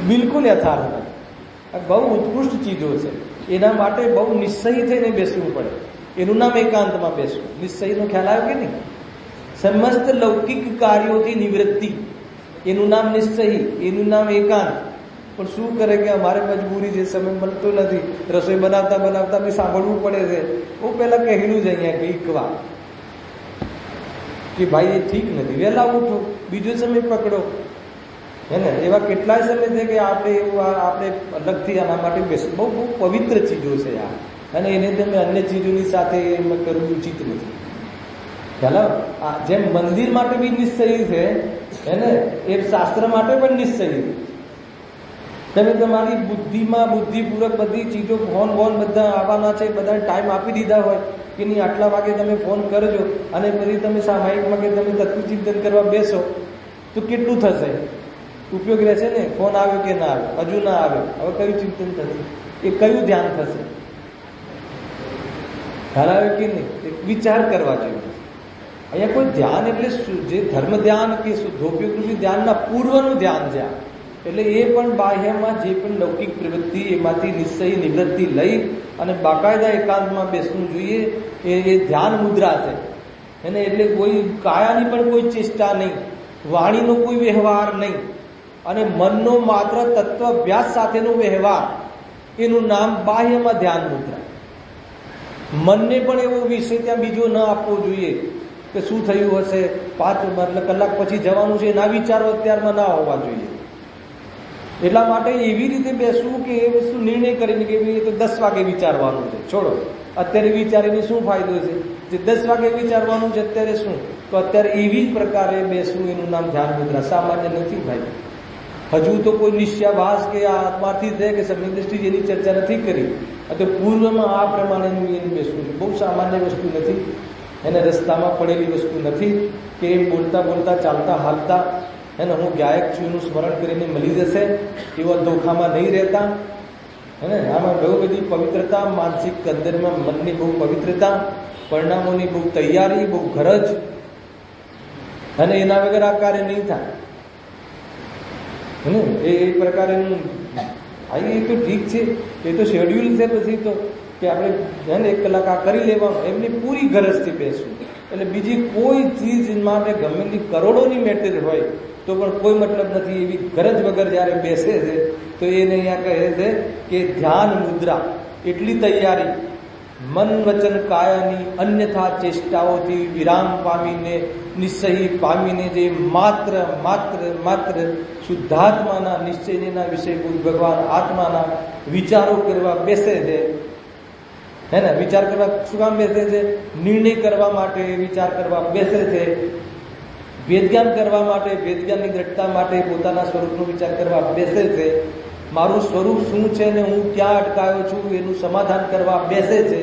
S1: બિલકુલ યથાર્થ નથી. આ બહુ ઉત્કૃષ્ટ ચીજો છે. એના માટે બહુ નિશ્ચયી થઈને બેસવું પડે. એનું નામ એકાંતમાં બેસવું. નિશ્ચયનો ખ્યાલ આવ્યો કે નહીં? સમસ્ત લૌકિક કાર્યોથી નિવૃત્તિ, એનું નામ નિશ્ચયી, એનું નામ એકાંત. પણ શું કરે કે અમારે મજબૂરી છે, સમય મળતો નથી, રસોઈ બનાવતા બનાવતા બી સાંભળવું પડે છે. હું પહેલાં કહેલું જ અહીંયા કે એક વાર કે ભાઈ એ ઠીક નથી, વહેલા ઉઠો, બીજો સમય પકડો. હે ને, એવા કેટલાય સમય છે કે આપણે એવું આપણે અલગથી આના માટે બેસવું. બહુ બહુ પવિત્ર ચીજો છે આ, અને એને તમે અન્ય ચીજોની સાથે એમાં કરવું ઉચિત નથી. ખ્યાલ? જેમ મંદિર માટે બી નિશ્ચયી છે, હે ને, એ શાસ્ત્ર માટે પણ નિશ્ચયી છે. તમે તમારી બુદ્ધિપૂર્વક બધી ચીજો ફોન બધા આવવાના છે, બધાને ટાઈમ આપી દીધા હોય કે નહીં આટલા વાગે તમે ફોન કરજો, અને પછી તમે સામાયિકમાં કે તમે તત્વચિંતન કરવા બેસો તો કેટલું થશે? ઉપયોગ રહેશે ને? ફોન આવ્યો કે ના આવ્યો, હજુ ના આવ્યો, હવે કયું ચિંતન થશે? એ કયું ધ્યાન થશે? ખ્યાલ આવે કે નહીં? વિચાર કરવા જોઈએ. અહીંયા કોઈ ધ્યાન એટલે જે ધર્મ ધ્યાન કે શુદ્ધોપયોગનું ધ્યાનના પૂર્વનું ધ્યાન છે. એટલે એ પણ બાહ્યમાં જે પણ લૌકિક પ્રવૃત્તિ એમાંથી નિશ્ચય નિવૃત્તિ લઈ અને બાકાયદા એકાંતમાં બેસવું જોઈએ. એ ધ્યાન મુદ્રા છે. એને એટલે કોઈ કાયાની પણ કોઈ ચેષ્ટા નહીં, વાણીનો કોઈ વ્યવહાર નહીં, અને મનનો માત્ર તત્વ અભ્યાસ સાથેનો વ્યવહાર, એનું નામ બાહ્યમાં ધ્યાન મુદ્રા. મનને પણ એવો વિષય ત્યાં બીજો ન આપવો જોઈએ કે શું થયું હશે, 5 કલાક પછી જવાનું છે, ના વિચારો અત્યારમાં ના હોવા જોઈએ. એટલા માટે એવી રીતે બેસવું કે એ વસ્તુ નિર્ણય કરીને કે એ તો 10 વાગે વિચારવાનું છે, છોડો અત્યારે વિચારીને શું ફાયદો છે? જે 10 વાગે વિચારવાનું છે અત્યારે શું? તો અત્યારે એવી જ પ્રકારે બેસવું, એનું નામ ધ્યાન મુદ્રા. સામાન્ય નથી ભાઈ. હજુ તો કોઈ નિશ્ચયાભાસ કે આ આત્માથી છે કે સમ્યક દ્રષ્ટિ જેની ચર્ચા નથી કરી. તો પૂર્વમાં આ પ્રમાણેનું એને બેસવું છે. બહુ સામાન્ય વસ્તુ નથી, એને રસ્તામાં પડેલી વસ્તુ નથી કે એમ બોલતા બોલતા ચાલતા હાલતા એને હું ગાયક છું એનું સ્મરણ કરીને મળી જશે એવા ધોખામાં નહીં રહેતા. હે આમાં બહુ બધી પવિત્રતા, માનસિક અંદરમાં મનની બહુ પવિત્રતા, પરિણામોની બહુ તૈયારી, બહુ ગરજ, અને એના વગર આ કાર્ય નહીં થાય. એ પ્રકારેનું એ તો ઠીક છે, એ તો શેડ્યુલ છે. પછી તો કે આપણે હે ને 1 કલાક આ કરી લેવાનું, એમની પૂરી ગરજથી બેસવું. એટલે બીજી કોઈ ચીજ માટે ગમેલી કરોડોની મેટર હોય તો પણ કોઈ મતલબ નથી. એવી ગરજ વગર જ્યારે બેસે છે તો એને અહીંયા કહે છે કે ધ્યાન મુદ્રા, એટલી તૈયારી મન વચન કાયાની અન્યથા ચેષ્ટાઓથી વિરામ પામીને, નિશ્ચય પામીને જે માત્ર માત્ર માત્ર શુદ્ધાત્માના નિશ્ચયના વિષયભૂત ભગવાન આત્માના વિચારો કરવા બેસે છે. હે ને વિચાર કરવા શું કામ બેસે છે? નિર્ણય કરવા માટે વિચાર કરવા બેસે છે. વેદજ્ઞાન કરવા માટે, વેદજ્ઞાનની દ્રઢતા માટે પોતાના સ્વરૂપનો વિચાર કરવા બેસે છે. મારું સ્વરૂપ શું છે ને હું ક્યાં અટકાયો છું એનું સમાધાન કરવા બેસે છે.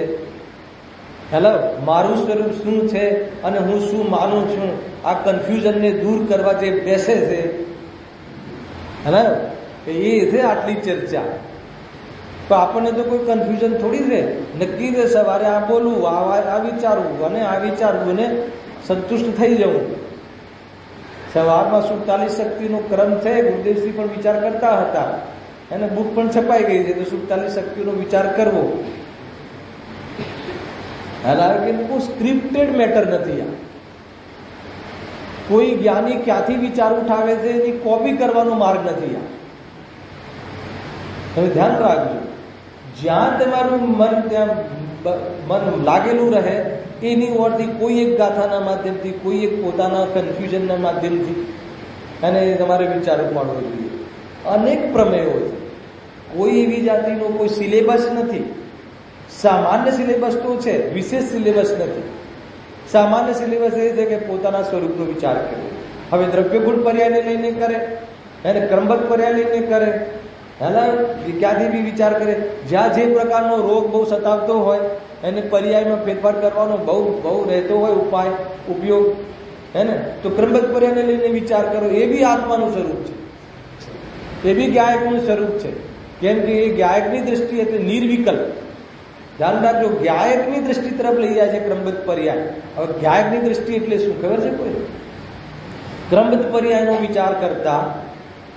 S1: હેલો, મારું સ્વરૂપ શું છે અને હું શું માનું છું આ કન્ફ્યુઝનને દૂર કરવા જે બેસે છે, હેલો, એ છે આટલી ચર્ચા. તો આપણને તો કોઈ કન્ફ્યુઝન થોડી છે. નક્કી છે સવારે આ બોલવું, આ વિચારવું અને આ વિચારવું અને સંતુષ્ટ થઈ જવું. સવારમાં 47 શક્તિનો ક્રમ છે. ગુરુદેવશ્રી પણ વિચાર કરતા હતા અને બુક પણ છપાઈ ગઈ છે. તો 47 શક્તિનો વિચાર કરવો, કે કોઈ સ્ક્રિપ્ટેડ મેટર નથી. આ કોઈ જ્ઞાની ક્યાંથી વિચાર ઉઠાવે છે એની કોપી કરવાનો માર્ગ નથી. આ તમે ધ્યાન રાખજો. જ્યાં તમારું મન ત્યાં મન લાગેલું રહે એની ઓરથી કોઈ એક ગાથાના માધ્યમથી, કોઈ એક પોતાના કન્ફ્યુઝનના માધ્યમથી અને તમારે વિચાર ઉપાડવો જોઈએ. અનેક પ્રમેયો છે. કોઈ એવી જાતિનો કોઈ સિલેબસ નથી. સામાન્ય સિલેબસ તો છે, વિશેષ સિલેબસ નથી. સામાન્ય સિલેબસ એ છે કે પોતાના સ્વરૂપનો વિચાર કરે. હવે દ્રવ્યગુણ પર્યાયને લઈને કરે, એને ક્રમબદ્ધ પર્યાય લઈને કરે, હેલા ક્યાંથી બી વિચાર કરે. જ્યાં જે પ્રકારનો રોગ બહુ સતાવતો હોય એને પર્યાયમાં ફેરફાર કરવાનો બહુ રહેતો હોય ઉપાય, ઉપયોગ, હે ને, તો ક્રમબદ્ધ પર્યાયને લઈને વિચાર કરો. એ બી આત્માનું સ્વરૂપ છે, એ બી ગાયકનું સ્વરૂપ છે. કેમ કે એ ગાયકની દ્રષ્ટિ એટલે નિર્વિકલ્પ. ધ્યાન રાખજો, ગાયકની દ્રષ્ટિ તરફ લઈ જાય છે ક્રમબદ્ધ પર્યાય. હવે ગાયકની દ્રષ્ટિ એટલે શું ખબર છે કોઈ? ક્રમબદ્ધ પર્યાયનો વિચાર કરતા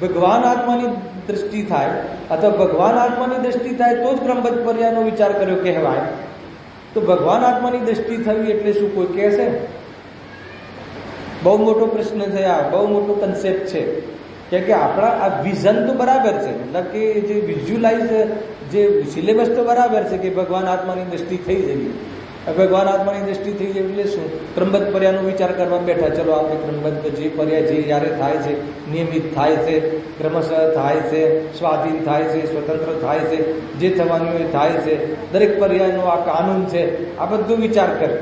S1: ભગવાન આત્માની દ્રષ્ટિ થાય અથવા ભગવાન આત્માની દ્રષ્ટિ થાય તો જ ક્રમબદ્ધ પર્યાયનો વિચાર કર્યો કહેવાય. તો ભગવાન આત્માની દ્રષ્ટિ થવી એટલે શું કોઈ કહેશે? બહુ મોટો પ્રશ્ન છે આ, બહુ મોટો કન્સેપ્ટ છે. કે આપણા આ વિઝન તો બરાબર છે, મતલબ કે જે વિઝ્યુલાઇઝ, જે સિલેબસ તો બરાબર છે કે ભગવાન આત્માની દ્રષ્ટિ થઈ જવી. ભગવાન આત્માની દ્રષ્ટિ થઈ જાય એટલે શું? ક્રમબદ્ધ પર્યાયનો વિચાર કરવા બેઠા. ચલો આપણે ક્રમબદ્ધ જે પર્યાય જે જ્યારે થાય છે, નિયમિત થાય છે, ક્રમશઃ થાય છે, સ્વાધીન થાય છે, સ્વતંત્ર થાય છે, જે થવાનું એ થાય છે, દરેક પર્યાયનો આ કાનૂન છે, આ બધું વિચાર કરે.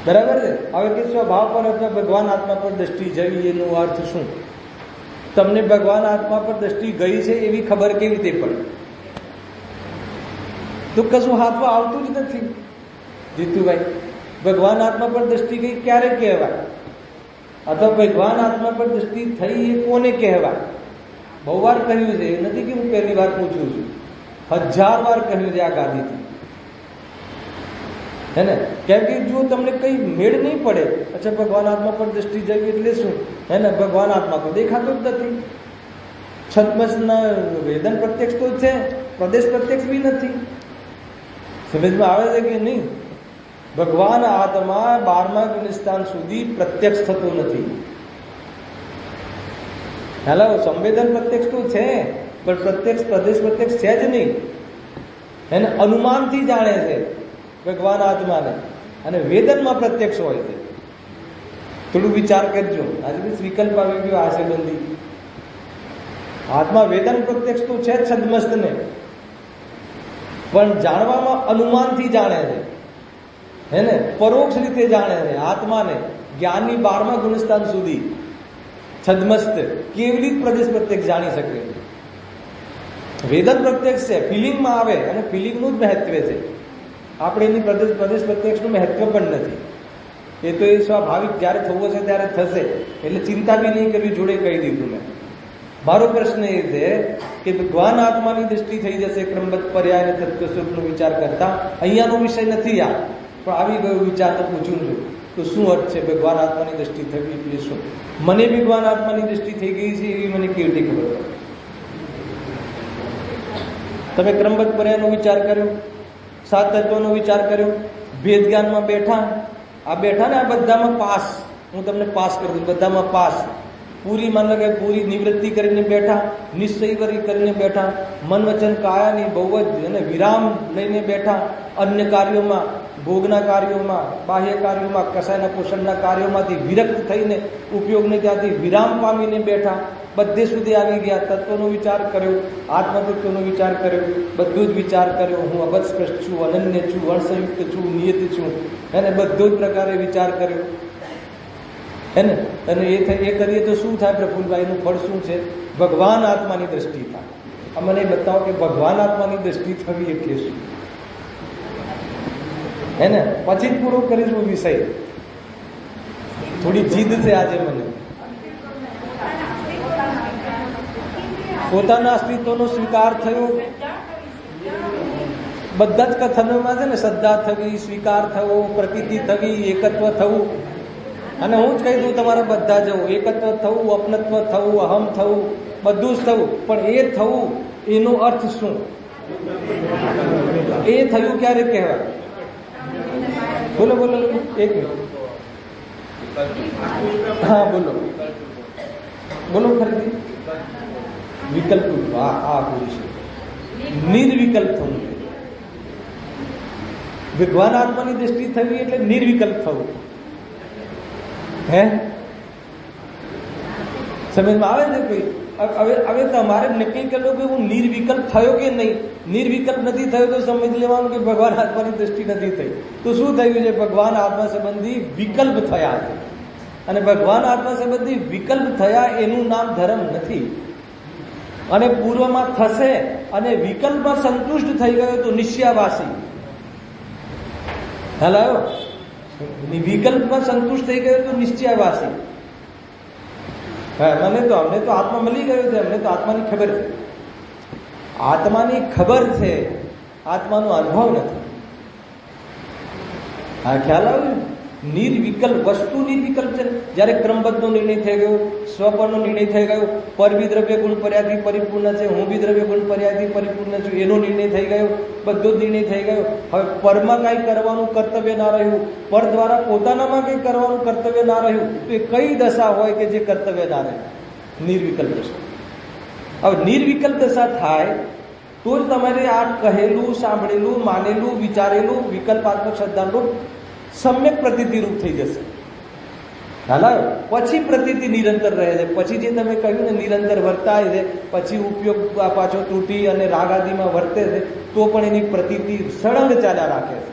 S1: બરાબર છે. હવે કે સ્વભાવ પર અથવા ભગવાન આત્મા પર દ્રષ્ટિ જવી એનો અર્થ શું? તમને ભગવાન આત્મા પર દ્રષ્ટિ ગઈ છે એવી ખબર કેવી રીતે પડી? તો કશું હાથમાં આવતું જ નથી. જીતુભાઈ, ભગવાન આત્મા પર દ્રષ્ટિ ગઈ ક્યારે કહેવાય? અથવા ભગવાન આત્મા પર દ્રષ્ટિ થઈ એ કોને કહેવાય? બહુ વાર કહ્યું છે, એ નથી કે હું પહેલી વાર પૂછું છું, 1000 વાર કહ્યું છે આ ગાદીથી, હે ને. કેમ કે જો તમને કઈ મેળ નહીં પડે, અચ્છા ભગવાન આત્મા પર દ્રષ્ટિ જવી એટલે શું? હે ને, ભગવાન આત્મા તો દેખાતો જ નથી. છદ્મસના વેદન પ્રત્યક્ષ તો છે, પ્રદેશ પ્રત્યક્ષ બી નથી. સમજમાં આવે છે કે નહીં? ભગવાન આત્મા 12મા ગુણસ્થાન સુધી પ્રત્યક્ષ થતો નથી. હેલો, સંવેદન પ્રત્યક્ષ તો છે પણ પ્રત્યક્ષ પ્રદેશ પ્રત્યક્ષ છે જ નહીં. એને અનુમાનથી જાણે છે ભગવાન આત્માને, અને વેદનમાં પ્રત્યક્ષ હોય છે. થોડું વિચાર કરજો. આજે વિકલ્પ આવી ગયો આશે બંધી. આત્મા વેદન પ્રત્યક્ષ તો છે છદ્મસ્તને, પણ જાણવામાં અનુમાનથી જાણે છે, હે ને, પરોક્ષ રીતે જાણે છે આત્માને. જ્ઞાનની 12મા ગુણસ્થાન સુધી છદ્મસ્ત કેવી રીતે પ્રદેશ પ્રત્યક્ષ જાણી શકે? વેદન પ્રત્યક્ષ છે, ફિલિંગમાં આવે અને ફિલિંગનું જ મહત્વ છે. આપણે એની પ્રદેશ પ્રત્યક્ષનું મહત્વ પણ નથી. એ તો એ સ્વાભાવિક જ્યારે થવો છે ત્યારે થશે, એટલે ચિંતા બી નહીં કરવી. જોડે કહી દીધું મેં. મારો પ્રશ્ન એ છે કે ભગવાન આત્માની દૃષ્ટિ થઈ જશે ક્રમબદ્ધ પર્યાય અને તત્વ સ્વરૂપનો વિચાર કરતા. અહીંયાનો વિષય નથી આ, પણ આવી ગયો વિચાર તો પૂછું છું. તો શું અર્થ છે ભગવાન આત્માની દૃષ્ટિ થવી એટલે શું? મને ભગવાન આત્માની દૃષ્ટિ થઈ ગઈ છે એવી મને કેવી રીતે ખબર? તમે ક્રમબદ્ધ પર્યાયનો વિચાર કર્યો, સાત તત્વનો વિચાર કર્યો, ભેદ જ્ઞાનમાં બેઠા. આ બેઠા ને આ બધામાં પાસ, હું તમને પાસ કરું છું, બધામાં પાસ. પૂરી માન કે પૂરી નિવૃત્તિ કરીને બેઠા, નિશ્ચય કરીને બેઠા, મન વચન કાયાની બહુ જ અને વિરામ લઈને બેઠા. અન્ય કાર્યોમાં, ભોગના કાર્યોમાં, બાહ્ય કાર્યોમાં, કસાયના પોષણના કાર્યોમાંથી વિરક્ત થઈને ઉપયોગને ત્યાંથી વિરામ પામીને બેઠા. બધે સુધી આવી ગયા. તત્વનો વિચાર કર્યો, આત્મતત્વનો વિચાર કર્યો, બધું જ વિચાર કર્યો. હું અબસ્પષ્ટ છું, અનન્ય છું, અણસંયુક્ત છું, નિયત છું, એને બધો જ પ્રકારે વિચાર કર્યો. હે ને? અને એ કરીએ તો શું થાય પ્રફુલભાઈ? એનું ફળ શું છે? ભગવાન આત્માની દ્રષ્ટિ થાય. મને બતાવો કે ભગવાન આત્માની દ્રષ્ટિ થવી એટલે શું? હે ને? પછી જ પૂરો કરીશું વિષય. થોડી જીદ છે આજે મને. પોતાના અસ્તિત્વનો સ્વીકાર થયો. બધા જ કથનોમાં છે ને, શ્રદ્ધા થવી, સ્વીકાર થવો, પ્રતીતિ થવી, એકત્વ થવું. અને હું જ કહી દઉં તમારે બધા જવું, એકત્વ થવું, અપનત્વ થવું, અહમ થવું, બધું જ થવું. પણ એ થવું એનો અર્થ શું? એ થયું ક્યારે કહેવાય? બોલો બોલો, એક મિનિટ. હા બોલો બોલો ખરીદી. વિકલ્પ. આ પૂરું છે. નિર્વિકલ્પ થવું. ભગવાન આત્માની દ્રષ્ટિ થવી એટલે નિર્વિકલ્પ થવું. હે સમજમાં આવે છે કોઈ? હવે તમારે નક્કી કરવું કે હું નિર્વિકલ્પ થયો કે નહીં. નિર્વિકલ્પ નથી થયો તો સમજ લેવાનું કે ભગવાન આત્માની દ્રષ્ટિ નથી થઈ. તો શું થયું છે? ભગવાન આત્મા સંબંધી વિકલ્પ થયા છે. અને ભગવાન આત્મા સંબંધી વિકલ્પ થયા એનું નામ ધર્મ નથી. અને પૂર્વમાં થશે અને વિકલ્પમાં સંતુષ્ટ થઈ ગયો તો નિશ્ચયાવાસી. હલો, વિકલ્પમાં સંતુષ્ટ થઈ ગયો તો નિશ્ચયાવાસી. હા, અમને તો આત્મા મળી ગયો છે. અમને તો આત્માની ખબર છે. આત્માની ખબર છે, આત્માનો અનુભવ નથી. હા, ખ્યાલ આવ્યો? નિર્વિકલ્પ વસ્તુ નિર્વિકલ્પ છે. જ્યારે ક્રમબદ્ધનો નિર્ણય થઈ ગયો, સ્વપરનો નિર્ણય થઈ ગયો, પર બી દ્રવ્ય ગુણ પર્યાયથી પરિપૂર્ણ છે, હું બી દ્રવ્ય ગુણ પર્યાયથી પરિપૂર્ણ છું, એનો નિર્ણય થઈ ગયો, બધો જ નિર્ણય થઈ ગયો. હવે પરમાં કાંઈ કરવાનું કર્તવ્ય ના રહ્યું, પર દ્વારા પોતાનામાં કંઈ કરવાનું કર્તવ્ય ના રહ્યું, તો એ કઈ દશા હોય કે જે કર્તવ્ય ના રહે? નિર્વિકલ્પ દશા. હવે નિર્વિકલ્પ દશા થાય તો જ તમારે આ કહેલું, સાંભળેલું, માનેલું, વિચારેલું વિકલ્પાત્મક શ્રદ્ધાનું સમ્યક પ્રતીતિરૂપ થઈ જશે. હાલ પછી પ્રતીતિ નિરંતર રહે છે. પછી જે તમે કહ્યું ને નિરંતર વર્તાય છે, પછી ઉપયોગ પાછો તૂટી અને રાગ આદિમાં વર્તે છે, તો પણ એની પ્રતીતિ સળંગ ચાલ્યા રાખે છે.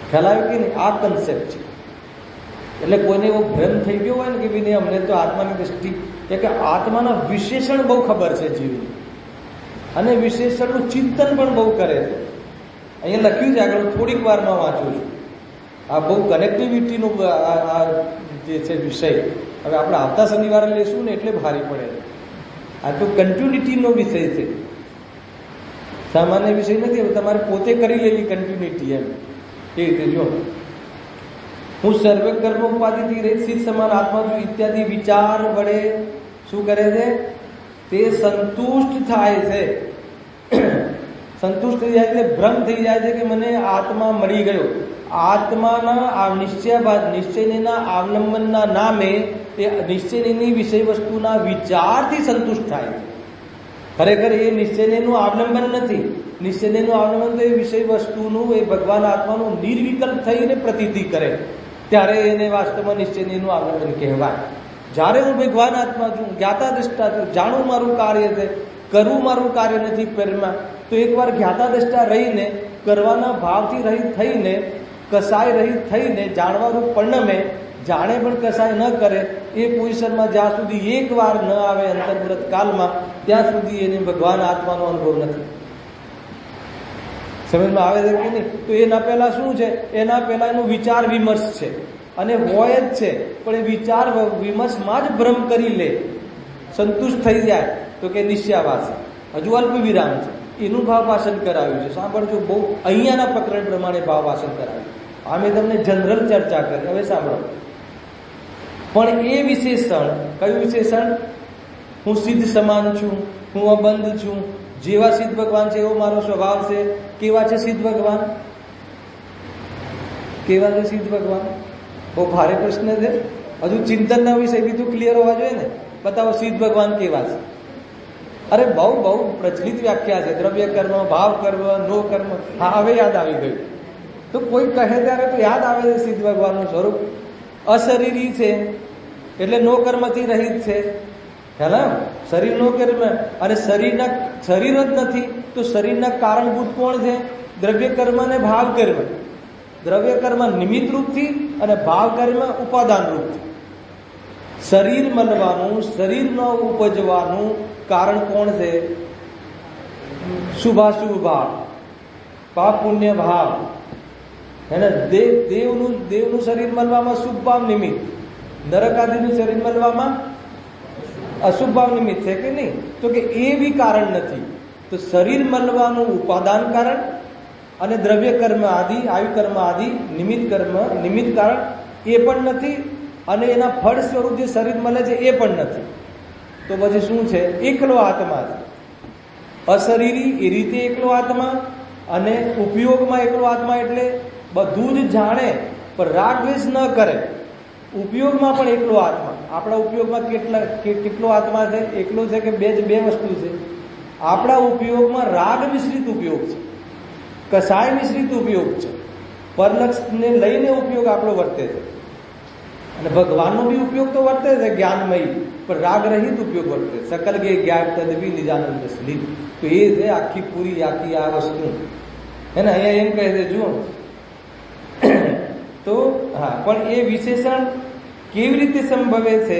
S1: ખ્યાલ આવ્યો કે નહીં? આ કન્સેપ્ટ છે. એટલે કોઈને એવો ભ્રમ થઈ ગયો હોય ને કે ભાઈ અમને તો આત્માની દ્રષ્ટિ, કે આત્માના વિશેષણ બહુ ખબર છે જીવની, અને વિશેષણનું ચિંતન પણ બહુ કરે છે. અહીંયા લખ્યું છે આગળ, થોડીક વારમાં વાંચું છું. આ બહુ કનેક્ટિવિટીનું આ જે છે વિષય. હવે આપણે આવતા શનિવારે લેશું ને એટલે ભારી પડે. આ તો કન્ટિન્યુટીનો વિષય છે, સામાન્ય વિષય નથી. હવે તમારે પોતે કરી લેવી કન્ટિન્યુટી. એમ એ રીતે જો હું સર્વ કર્મ ઉપાધિથી રહિત સિદ્ધ સમાન આત્મા છું ઇત્યાદિ વિચાર વડે શું કરે છે? તે સંતુષ્ટ થાય છે. સંતુષ્ટ થઈ જાય છે, ભ્રમ થઈ જાય છે કે મને આત્મા મળી ગયો. આત્માના નિશ્ચયના અવલંબનના નામે એ નિશ્ચયની વિષય વસ્તુના વિચારથી સંતુષ્ટ થાય છે. ખરેખર એ નિશ્ચયનું અવલંબન નથી. નિશ્ચયનું અવલંબન તો એ વિષય વસ્તુનું, એ ભગવાન આત્માનું નિર્વિકલ્પ થઈને પ્રતીતિ કરે, ત્યારે એને વાસ્તવમાં નિશ્ચયનું અવલંબન કહેવાય. જ્યારે હું ભગવાન આત્મા છું, જ્ઞાતા દ્રષ્ટા છું, જાણું મારું કાર્ય છે, કરવું મારું કાર્ય નથી પેરમાં, તો એકવાર જ્ઞાતા દ્રષ્ટા રહીને, કરવાના ભાવથી રહિત થઈને, કસાય રહિત થઈને, જાણવાનું પરિણમે, જાણે પણ કસાય ન કરે એ પોઝિશનમાં જ્યાં સુધી એક વાર ન આવે અંતર્વ્રત કાલમાં, ત્યાં સુધી એને ભગવાન આત્માનો અનુભવ નથી. સમજમાં આવે છે કે નહીં? તો એના પહેલા શું છે? એના પહેલા એનો વિચાર વિમર્શ છે, અને હોય જ છે, પણ એ વિચાર વિમર્શમાં જ ભ્રમ કરી લે, સંતુષ્ટ થઈ જાય તો કે નિશ્ચયાવાસ. હજુ અલ્પ વિરામ છે, એનું ભાવભાષણ કરાવ્યું છે. સાંભળજો, બહુ અહીંયાના પ્રકરણ પ્રમાણે ભાવભાષણ કરાવ્યું. આ મેં તમને જનરલ ચર્ચા કરી, હવે સાંભળો. પણ એ વિશેષણ, કયું વિશેષણ? હું સિદ્ધ સમાન છું, હું અબંધ છું, જેવા સિદ્ધ ભગવાન છે એવો મારો સ્વભાવ છે. કેવા છે સિદ્ધ ભગવાન? કેવા છે સિદ્ધ ભગવાન? બહુ ભારે પ્રશ્ન છે. હજુ ચિંતનના વિષય બી તો ક્લિયર હોવા જોઈએ ને. બતાવો સિદ્ધ ભગવાન કેવા છે. અરે બહુ પ્રચલિત વ્યાખ્યા છે, દ્રવ્ય કર્મ, ભાવ કર્મ, નો કર્મ. હા, હવે યાદ આવી ગયું. તો કોઈ કહે ત્યારે તો યાદ આવે છે સિદ્ધ ભગવાનનું સ્વરૂપ. અશરીરી છે એટલે નો કર્મથી રહિત છે. હેલા, શરીર નો કર્મ, અને શરીર જ નથી તો શરીરના કારણભૂત કોણ છે? દ્રવ્ય કર્મ અને ભાવ કર્મ. દ્રવ્ય કર્મ નિમિત્ત રૂપથી અને ભાવ કર્મ ઉપાદાન રૂપથી. શરીર મળવાનું, શરીર ન ઉપજવાનું કારણ કોણ છે? શુભાશુભ ભાવ, પાપ પુણ્ય ભાવ. એને દેવનું શરીર મળવામાં શુભ ભાવ નિમિત્ત, નરક આદિનું શરીર મળવામાં અશુભ ભાવ નિમિત્ત છે કે નહીં? તો કે એ બી કારણ નથી. તો શરીર મળવાનું ઉપાદાન કારણ, અને દ્રવ્ય કર્મ આદિ, આયુ કર્મ આદિ નિમિત્ત કર્મ, નિમિત્ત કારણ એ પણ નથી, અને એના ફળ સ્વરૂપ જે શરીર મળે છે એ પણ નથી. તો પછી શું છે? એકલો આત્મા છે. અશરીરી એ રીતે એકલો આત્મા, અને ઉપયોગમાં એકલો આત્મા એટલે બધું જ જાણે પણ રાગ દ્વેષ ન કરે. ઉપયોગમાં પણ એકલો આત્મા. આપણા ઉપયોગમાં કેટલો આત્મા છે? એકલો છે કે બે વસ્તુ છે? આપણા ઉપયોગમાં રાગ મિશ્રિત ઉપયોગ છે, કસાય મિશ્રિત ઉપયોગ છે. પરલક્ષને લઈને ઉપયોગ આપણો વર્તે છે, અને ભગવાનનો બી ઉપયોગ તો વર્તે છે જ્ઞાનમય, પણ રાગ રહિત ઉપયોગ વર્તે. સકલ ગે જ્ઞાન તદવી નિજાનંદ સ્લીપ. તો એ છે આખી આ વસ્તુ. હે ને? અહીંયા એમ કહે છે, જુઓ તો હા, પણ એ વિશેષણ કેવી રીતે સંભવે છે?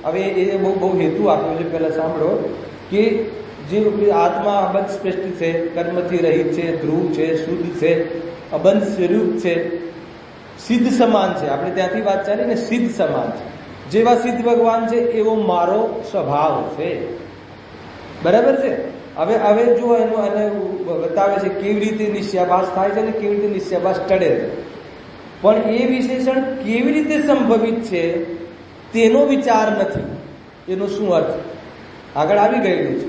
S1: હવે એ બહુ હેતુ આપ્યો છે. પહેલા સાંભળો કે જે આત્મા અબંધ શ્રેષ્ઠ છે, કર્મથી રહિત છે, ધ્રુવ છે, શુદ્ધ છે, અબંધ સ્વરૂપ છે, સિદ્ધ સમાન છે. આપણે ત્યાંથી વાત ચાલી ને, સિદ્ધ સમાન છે. જેવા સિદ્ધ ભગવાન છે એવો મારો સ્વભાવ છે. બરાબર છે? હવે જો એનું એને બતાવે છે કેવી રીતે નિશ્ચયાભાસ થાય છે અને કેવી રીતે નિશ્ચયાભાસ ટળે છે. પણ એ વિશેષણ કેવી રીતે સંભવિત છે તેનો વિચાર નથી. એનો શું અર્થ આગળ આવી ગયેલું છે.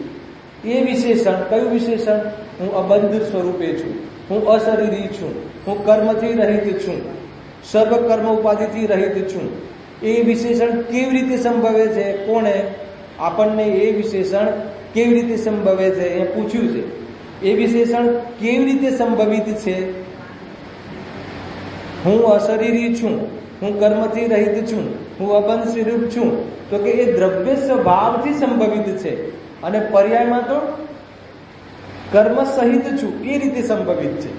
S1: એ વિશેષણ, કયું વિશેષણ? હું અબંધ સ્વરૂપે છું, હું અશરીરી છું, હું કર્મથી રહિત છું, સર્વ કર્મ ઉપાધિથી રહિત છું. એ વિશેષણ કેવી રીતે સંભવે છે? કોણે આપણને એ વિશેષણ કેવી રીતે સંભવે છે એ પૂછ્યું છે. એ વિશેષણ કેવી રીતે સંભવિત છે? હું અશરીરી છું, હું કર્મથી રહિત છું, હું અબંધ સ્વરૂપ છું. તો કે એ દ્રવ્ય સ્વભાવથી સંભવિત છે, અને પર્યાયમાં તો કર્મ સહિત છું એ રીતે સંભવિત છે.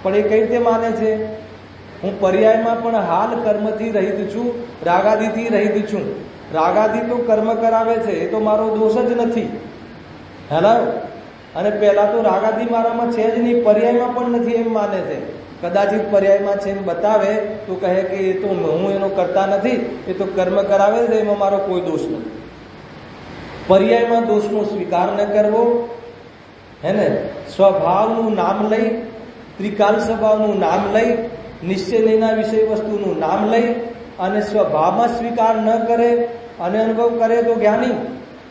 S1: પણ એ કઈ રીતે માને છે? હું પર્યાયમાં પણ હાલ કર્મથી રહિત છું, રાગાદિથી રહિત છું. રાગાદિ તો કર્મ કરાવે છે, એ તો મારો દોષ જ નથી. હેલા, અને પહેલા તો રાગાદિ મારામાં છે જ નહીં, પર્યાયમાં પણ નથી એમ માને છે. કદાચિત પર્યાયમાં છે એમ બતાવે તો કહે કે એ તો હું એનો કરતા નથી, એ તો કર્મ કરાવે છે, એમાં મારો કોઈ દોષ નથી. પર્યાયમાં દોષનો સ્વીકાર ન કરવો, હે ને? સ્વભાવનું નામ લઈ, ત્રિકાલ સ્વભાવનું નામ લઈ, નિશ્ચયના વિષય વસ્તુનું નામ લઈ, અને સ્વભાવમાં સ્વીકાર ન કરે અને અનુભવ કરે તો જ્ઞાની.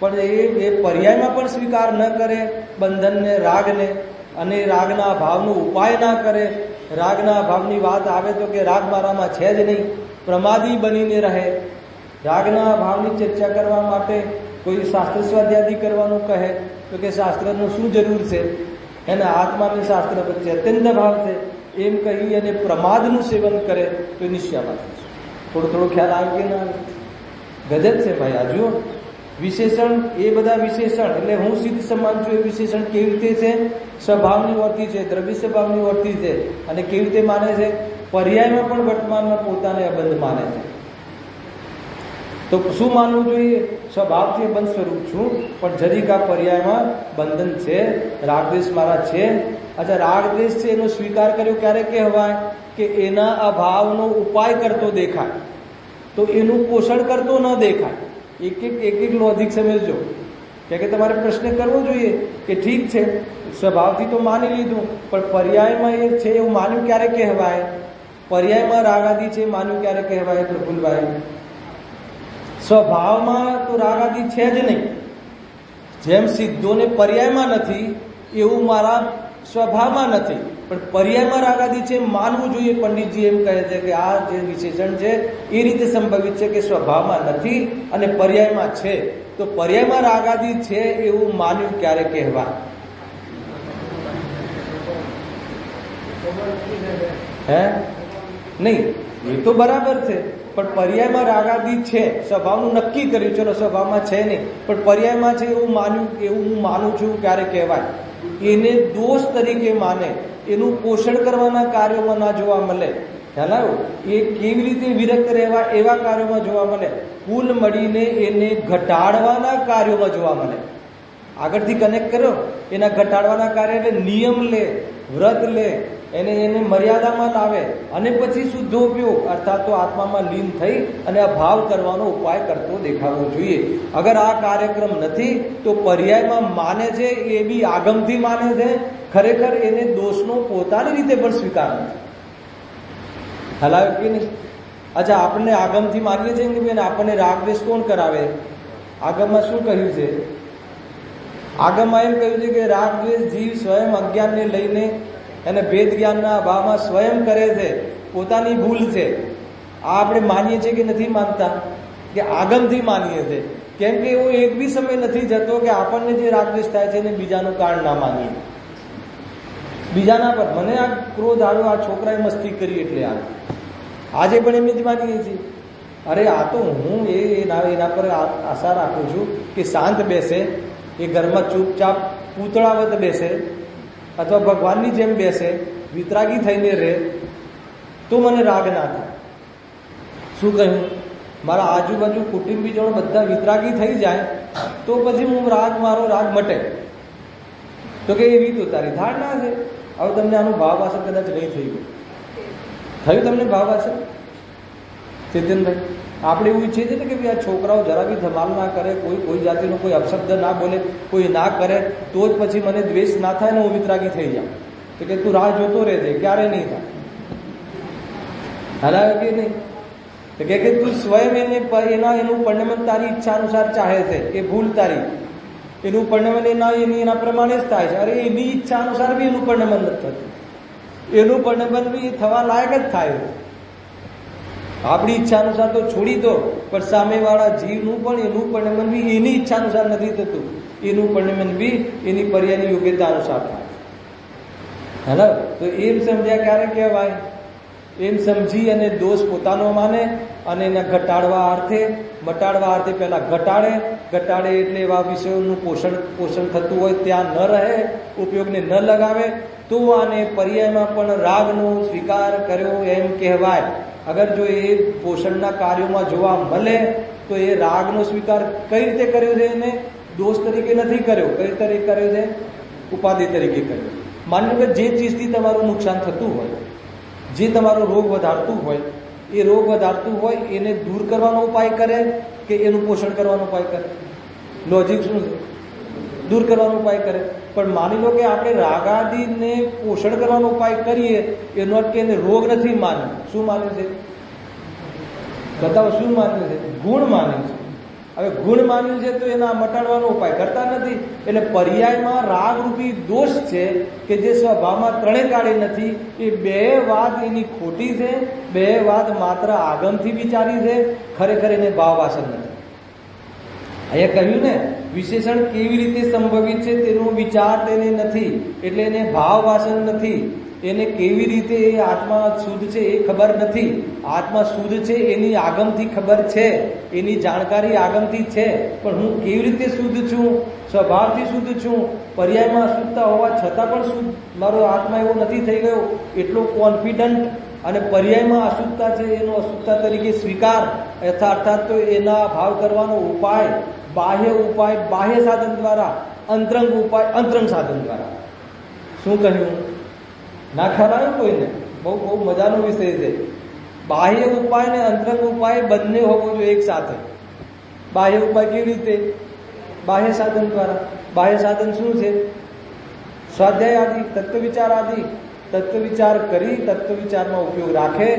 S1: પણ એ પર્યાયમાં પણ સ્વીકાર ન કરે બંધનને, રાગને, અને રાગના અભાવનો ઉપાય ના કરે. રાગના અભાવની વાત આવે તો કે રાગ મારામાં છે જ નહીં, પ્રમાદી બનીને રહે. રાગના અભાવની ચર્ચા કરવા માટે કોઈ શાસ્ત્ર સ્વાધ્યાય કરવાનું કહે તો કે શાસ્ત્રનું શું જરૂર છે? એને આત્માને શાસ્ત્ર વચ્ચે અત્યંત ભાવ છે એમ કહી અને પ્રમાદનું સેવન કરે તો નિશ્ચયાભાસ. થોડો ખ્યાલ આવે કે ના આવે? ગજબ છે ભાઈ. આ જુઓ વિશેષણ, એ બધા વિશેષણ એટલે હું સિદ્ધ સમાન છું એ વિશેષણ કેવી રીતે છે? સ્વભાવની વર્તી છે, દ્રવ્ય સ્વભાવની વર્તી છે. અને કેવી રીતે માને છે? પર્યાયમાં પણ વર્તમાનમાં પોતાને અબંધ માને છે. તો શું માનવું જોઈએ? સ્વભાવથી બંધ સ્વરૂપ છું, પણ જરીકા પર્યાયમાં બંધન છે, રાગદ્વેષ મારા છે. અચ્છા, રાગદ્વેષ છે એનો સ્વીકાર કર્યો ક્યારે કહેવાય? કે એના અભાવનો ઉપાય કરતો દેખાય, તો એનું પોષણ કરતો ન દેખાય. એક લોજિક સમજજો, કે તમારે પ્રશ્ન કરવો જોઈએ કે ઠીક છે સ્વભાવથી તો માની લીધું, પણ પર્યાયમાં એ છે એવું માન્યું ક્યારે કહેવાય? પર્યાયમાં રાગાદી છે માન્યું ક્યારે કહેવાય પ્રફુલભાઈ? સ્વભાવમાં તો રાગાદી છે જ નહીં. જેમ સિદ્ધોને પર્યાયમાં નથી એવું મારા સ્વભાવમાં નથી, પણ પર્યાયમાં રાગાદી છે માનવું જોઈએ. પંડિતજી એમ કહે છે કે આ જે વિશેષણ છે એ રીતે સંભવિત છે કે સ્વભાવમાં નથી અને પર્યાયમાં છે. તો પર્યાયમાં રાગાદી છે એવું માન્યું ક્યારે કહેવાય? હે નહીં, એ તો બરાબર છે, પણ પર્યાયમાં રાગાદી છે, સ્વભાવનું નક્કી કર્યું, ચલો સ્વભાવમાં છે નહીં પણ પર્યાયમાં છે એવું માન્યું, એવું હું માનું છું ક્યારે કહેવાય? એને દોષ તરીકે માને, એનું પોષણ કરવાના કાર્યોમાં ના જોવા મળે. ખ્યાલ આવ્યો? એ કેવી રીતે વિરક્ત રહેવા એવા કાર્યોમાં જોવા મળે. કુલ મળીને એને ઘટાડવાના કાર્યોમાં જોવા મળે. આગળથી કનેક્ટ કર્યો, એના ઘટાડવાના કાર્ય એટલે નિયમ લે, વ્રત લે, એને મર્યાદામાં લાવે અને પછી શુદ્ધોપયોગ અર્થાત તો આત્મામાં લીન થઈ અને આ ભાવ કરવાનો ઉપાય કરતો દેખાવો જોઈએ. અગર આ કાર્યક્રમ નથી તો પર્યાયમાં માને છે એ બી આગમથી માને છે, ખરેખર એને દોષનો પોતાની રીતે પણ સ્વીકાર નથી. હલાવ્યો કે નહીં? અચ્છા, આપણને આગમથી માનીએ છીએ કે આપણને રાગદ્વેષ કોણ કરાવે? આગમમાં શું કહ્યું છે? આગમમાં એમ કહ્યું છે કે રાગદ્વેષ જીવ સ્વયં અજ્ઞાનને લઈને અને ભેદ જ્ઞાનના અભાવમાં સ્વયં કરે છે, પોતાની ભૂલ છે. આ આપણે માનીએ છીએ કે નથી માનતા? કે આગમથી માનીએ છીએ. કેમ કે એવો એક બી સમય નથી જતો કે આપણને જે રાગદ્વેષ થાય છે એને બીજાનું કારણ ના માનીએ. બીજાના પર મને આ ક્રોધ આવ્યો, આ છોકરાએ મસ્તી કરી એટલે આ આજે પણ એમ જ માનીએ છીએ. અરે આ તો હું એના પર આશા રાખું છું કે શાંત બેસે, એ ઘરમાં ચૂપચાપ પૂતળાવત બેસે અથવા ભગવાનની જેમ બેસે, વિતરાગી થઈને રહે તો મને રાગ ના થાય. શું કહ્યું? મારા આજુબાજુ કુટુંબીજનો બધા વિતરાગી થઈ જાય તો પછી મારો રાગ મટે. તો કે એવી તો તારી ધારણા છે. હવે તમને આનું ભાવાસર કદાચ નહીં થઈ ગયું. થયું તમને ભાવાસર? ચેતનભાઈ, આપણે એવું ઈચ્છીએ છીએ ને કે ભાઈ આ છોકરાઓ જરા બી ધમાલ ના કરે, કોઈ જાતિનો કોઈ અપશબ્દ ના બોલે, કોઈ ના કરે તો જ પછી મને દ્વેષ ના થાય ને હું વિતરાગી થઈ જાઉં. તો કે તું રાહ જોતો રહેજે, ક્યારે નહીં થાય. હલાવે કે નહીં? તો કે તું સ્વયં એનું પરિણમન તારી ઈચ્છા અનુસાર ચાહે છે, એ ભૂલ તારી. એનું પરિણમન એના પ્રમાણે જ થાય છે. અરે એની ઈચ્છા અનુસાર બી એનું પરિણમન નથી થતું. એનું પરિણમન બી થવા લાયક જ થાય. આપણી ઈચ્છા અનુસાર તો છોડી દો, પણ સામેવાળા જીવનું પણ એનું પરિણમન બી એની ઈચ્છા અનુસાર નથી થતું. એનું પરિણમન બી એની પર્યાયની યોગ્યતા અનુસાર થાય. હેલો, તો એમ સમજ્યા ક્યારે કહેવાય? એમ સમજી અને દોષ પોતાનો માને અને એને ઘટાડવા અર્થે પહેલા ઘટાડે એટલે એવા વિષયોનું પોષણ થતું હોય ત્યાં ન રહે, ઉપયોગને ન લગાવે તો આને પર્યાયમાં પણ રાગનો સ્વીકાર કર્યો એમ કહેવાય. અગર જો એ પોષણના કાર્યોમાં જોવા મળે તો એ રાગનો સ્વીકાર કઈ રીતે કર્યો છે? એને દોષ તરીકે નથી કર્યો. કઈ તરીકે કર્યો છે? ઉપાધિ તરીકે કર્યો. માની લો કે જે ચીજથી તમારું નુકસાન થતું હોય, જે તમારો રોગ વધારતું હોય, એ રોગ વધારતું હોય એને દૂર કરવાનો ઉપાય કરે કે એનું પોષણ કરવાનો ઉપાય કરે? લોજિક શું છે? દૂર કરવાનો ઉપાય કરે. પણ માની લો કે આપણે રાગાદીને પોષણ કરવાનો ઉપાય કરીએ, એનો અર્થ કે એને રોગ નથી માન્યું. શું માન્યું છે? બતાવો, શું માન્યું છે? ગુણ માન્યું છે. હવે ગુણ માન્યું છે તો એના મટાડવાનો ઉપાય કરતા નથી. એટલે પર્યાયમાં રાગરૂપી દોષ છે કે જે સ્વભાવમાં ત્રણે કાળે નથી. એ બે વાત એની ખોટી છે, બે વાત માત્ર આગમથી વિચારી છે, ખરેખર એને ભાવવાસન નથી. અહીંયા કહ્યું ને, વિશેષણ કેવી રીતે સંભવિત છે તેનો વિચાર તેને નથી, એટલે એને ભાવ વાસન નથી. એને કેવી રીતે એ આત્મા શુદ્ધ છે એ ખબર નથી. આત્મા શુદ્ધ છે એની આગમથી ખબર છે, એની જાણકારી આગમથી છે, પણ હું કેવી રીતે શુદ્ધ છું, સ્વભાવથી શુદ્ધ છું, પર્યાયમાં અશુદ્ધતા હોવા છતાં પણ શુદ્ધ મારો આત્મા એવો નથી થઈ ગયો એટલો કોન્ફિડન્ટ, અને પર્યાયમાં અશુદ્ધતા છે એનો અશુદ્ધતા તરીકે સ્વીકાર, અર્થાત તો એના ભાવ કરવાનો ઉપાય, બાહ્ય સાધન દ્વારા, અંતરંગ ઉપાય અંતરંગ સાધન દ્વારા. શું કહ્યું? ના ખ્યાલ આવ્યો કોઈને? બહુ બહુ મજાનો વિષય છે. બાહ્ય ઉપાય ને અંતરંગ ઉપાય બંને હોવો જોઈએ એક સાથે. બાહ્ય ઉપાય કેવી રીતે? બાહ્ય સાધન દ્વારા. બાહ્ય સાધન શું છે? સ્વાધ્યાય આદિ, તત્વ વિચાર આદિ. તત્વ વિચાર કરી, તત્વ વિચારમાં ઉપયોગ રાખે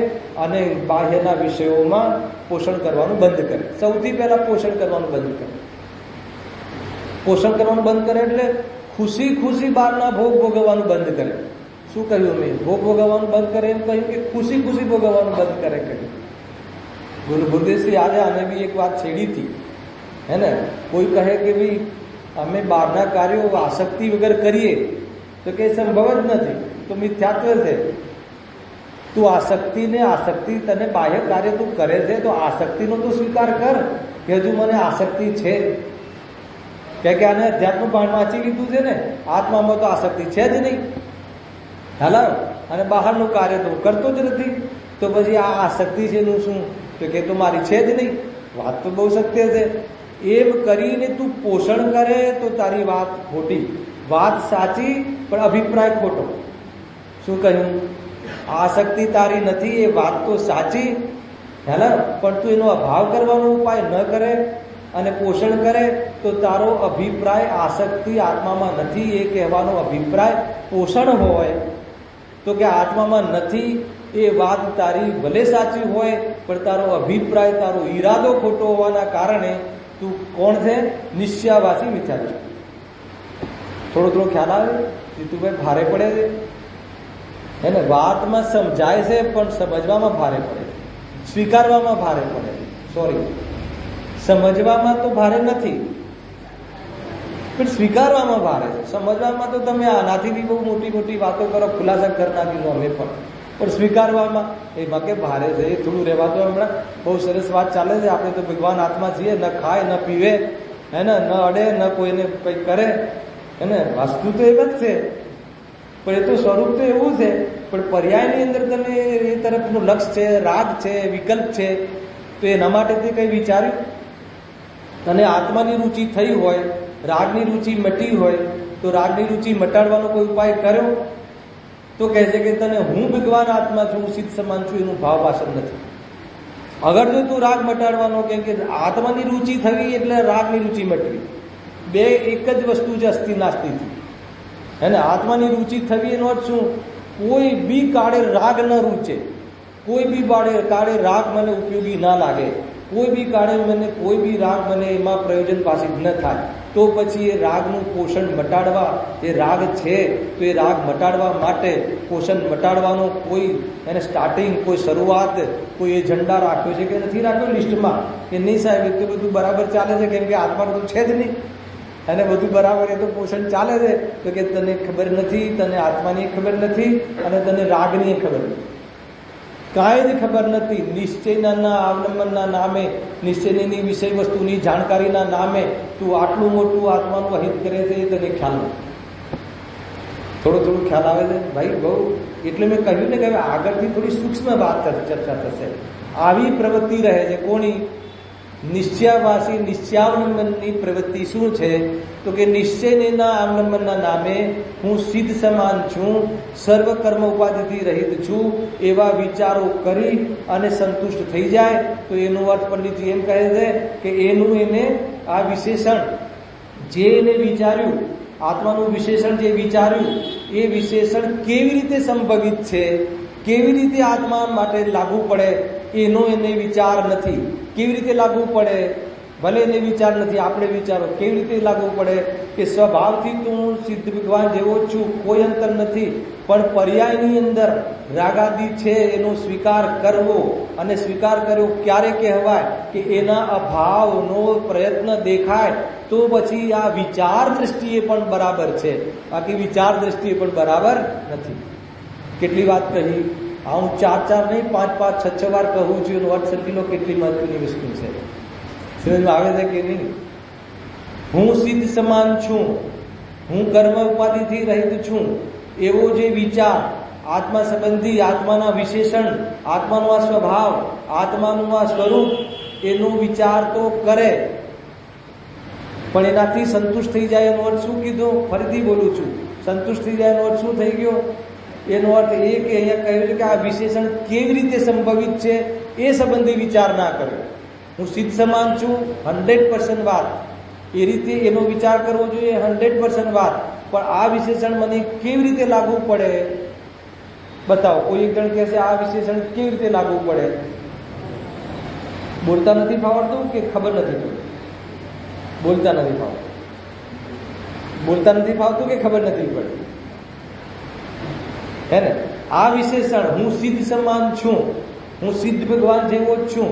S1: અને બાહ્યના વિષયોમાં પોષણ કરવાનું બંધ કરે. સૌથી પહેલા પોષણ કરવાનું બંધ કરે. પોષણ કરવાનું બંધ કરે એટલે ખુશી ખુશી બહારના ભોગ ભોગવવાનું બંધ કરે. શું કહ્યું મેં? ભોગ ભોગવવાનું બંધ કરે એમ કહ્યું કે ખુશી ખુશી ભોગવવાનું બંધ કરે કહ્યું. ગુરુદેવશ્રી આજે આને બી એક વાત છેડી હતી, હે ને? કોઈ કહે કે ભાઈ અમે બહારના કાર્યો આસક્તિ વગર કરીએ તો કે સંભવ જ નથી, તો મિથ્યાત્વ છે. તું આસક્તિ તને બાહ્ય કાર્ય તું કરે છે તો આસક્તિનો તો સ્વીકાર કર કે હજુ મને આસક્તિ છે. કે આને અધ્યાત્મ વાંચી લીધું છે ને, આત્મામાં તો આસક્તિ છે જ નહીં. હાલો, અને બહારનું કાર્ય તો કરતો જ નથી, તો પછી આ આસક્તિ છે એનું શું? તો કે તો મારી છે જ નહીં. વાત તો બહુ સત્ય છે. એમ કરીને તું પોષણ કરે તો તારી વાત ખોટી, વાત સાચી પણ અભિપ્રાય ખોટો. શું કહ્યું? આસક્તિ તારી નથી એ વાત તો સાચી, હેને? પણ તું એનો અભાવ કરવાનો ઉપાય ન કરે અને પોષણ કરે તો તારો અભિપ્રાય આસક્તિ આત્મામાં નથી એ કહેવાનો અભિપ્રાય પોષણ હોય. તો કે આત્મામાં નથી એ વાત તારી ભલે સાચી હોય પણ તારો અભિપ્રાય, તારો ઈરાદો ખોટો હોવાના કારણે તું કોણ છે? નિશ્ચયાવાસી મિથ્યા છે. થોડો ખ્યાલ આવે? જીતુભાઈ ભારે પડે છે, હે ને? વાતમાં સમજાય છે પણ સમજવામાં ભારે પડે, સ્વીકારવામાં ભારે પડે. સોરી, સમજવામાં તો ભારે નથી પણ સ્વીકારવામાં ભારે છે. સમજવામાં તો તમે આનાથી બી બહુ મોટી મોટી વાતો કરો, ખુલાસા કરી નાખીશું અમે પણ સ્વીકારવામાં એમાં કે ભારે છે. એ થોડું રહેવાતું. હમણાં બહુ સરસ વાત ચાલે છે. આપણે તો ભગવાન આત્મા છીએ, ન ખાય ન પીવે, હે ને? ન અડે ન કોઈને કંઈક કરે, હે ને? વસ્તુ તો એ જ છે પણ એ તો સ્વરૂપ તો એવું છે. પણ પર્યાયની અંદર તમે એ તરફનું લક્ષ છે, રાગ છે, વિકલ્પ છે, તો એના માટે તે કંઈ વિચાર્યું? અને આત્માની રુચિ થઈ હોય, રાગની રુચિ મટી હોય તો રાગની રુચિ મટાડવાનો કોઈ ઉપાય કર્યો? તો કહે છે કે તને હું ભગવાન આત્મા છું, સિદ્ધ સમાન છું, એનું ભાવ વાસન નથી. અગર જો તું રાગ મટાડવાનો, કેમ કે આત્માની રુચિ થવી એટલે રાગની રુચિ મટવી, બે એક જ વસ્તુ છે અસ્થિ નાસ્તિથી, હે ને? આત્માની રુચિ થવી એનો અર્થ શું? કોઈ બી કાળે રાગ ન રૂચે, કોઈ બી કાળે રાગ મને ઉપયોગી ના લાગે, કોઈ બી કાળે કોઈ બી રાગ મને એમાં પ્રયોજન પાસિત ન થાય, તો પછી એ રાગનું પોષણ મટાડવા, જે રાગ છે તો એ રાગ મટાડવા માટે પોષણ મટાડવાનો કોઈ એને સ્ટાર્ટિંગ, કોઈ શરૂઆત, કોઈ એજન્ડા રાખ્યો છે કે નથી રાખ્યો લિસ્ટમાં? કે નહીં સાહેબ, એ તો બધું બરાબર ચાલે છે કેમ કે આત્મા તો છે જ નહીં, અને બધું બરાબર, એ તો પોષણ ચાલે છે. તો કે તને ખબર નથી, તને આત્માની ખબર નથી અને તને રાગની ખબર નથી, કાંઈ જ ખબર નથી. નિશ્ચયના અવલંબનના નામે, નિશ્ચયની વિષય વસ્તુની જાણકારીના નામે તું આટલું મોટું આત્માનું અહિત કરે છે એ તને ખ્યાલ નથી. થોડું ખ્યાલ આવે છે ભાઈ? બહુ. એટલે મેં કહ્યું ને કે હવે આગળથી થોડી સૂક્ષ્મ વાત ચર્ચા થશે. આવી પ્રવૃત્તિ રહે છે કોની? નિશ્ચયાવાસી, નિશ્ચયાવલંબનની પ્રવૃત્તિ શું છે? તો કે નિશ્ચયના અવલંબનના નામે હું સિદ્ધ સમાન છું, સર્વ કર્મ ઉપાધિથી રહિત છું, એવા વિચારો કરી અને સંતુષ્ટ થઈ જાય તો એનો અર્થ પંડિતજી એમ કહે છે કે એને આ વિશેષણ જે એને વિચાર્યું, આત્માનું વિશેષણ જે વિચાર્યું, એ વિશેષણ કેવી રીતે સંભવિત છે, કેવી રીતે આત્મા માટે લાગુ પડે એનો એને વિચાર નથી. કેવી રીતે લાગુ પડે? ભલે એને વિચાર નથી, આપણે વિચારો કેવી રીતે લાગુ પડે કે સ્વભાવથી તો હું સિદ્ધ ભગવાન જેવો જ છું, કોઈ અંતર નથી, પણ પર્યાયની અંદર રાગાદી છે એનો સ્વીકાર કરવો, અને સ્વીકાર કર્યો ક્યારે કહેવાય કે એના અભાવનો પ્રયત્ન દેખાય તો પછી આ વિચાર દ્રષ્ટિએ પણ બરાબર છે, બાકી વિચાર દ્રષ્ટિએ પણ બરાબર નથી. કેટલી વાત કહી, આ હું 4 નહીં 5 6 વાર કહું છું એનો અર્થ સમજી લો કેટલી મહત્વની વસ્તુ છે. સમજમાં આવે છે કે નહીં? હું સિદ્ધ સમાન છું, હું કર્મ ઉપાધિથી રહિત છું, એવો જે વિચાર આત્મા સંબંધી, આત્માના વિશેષણ, આત્માનો આ સ્વભાવ, આત્માનું આ સ્વરૂપ, એનો વિચાર તો કરે પણ એનાથી સંતુષ્ટ થઈ જાય. એનો અર્થ શું કીધો? ફરીથી બોલું છું, સંતુષ્ટ થઈ જાય એનો અર્થ શું થઈ ગયો? એનો અર્થ એ કે અહીંયા કહ્યું છે કે આ વિશેષણ કેવી રીતે સંભવિત છે એ સંબંધી વિચાર ના કર્યો. હું સિદ્ધ સમાન છું 100% વાત, એ રીતે એનો વિચાર કરવો જોઈએ 100% વાત, પણ આ વિશેષણ મને કેવી રીતે લાગુ પડે બતાવો. કોઈ એક જણ કહેશે આ વિશેષણ કેવી રીતે લાગુ પડે? બોલતા નથી ફાવડતું કે ખબર નથી પડતી? બોલતા નથી ફાવતું, બોલતા નથી ફાવતું કે ખબર નથી પડતી? હે ને? આ વિશેષણ હું સિદ્ધ સમાન છું, હું સિદ્ધ ભગવાન જેવો જ છું,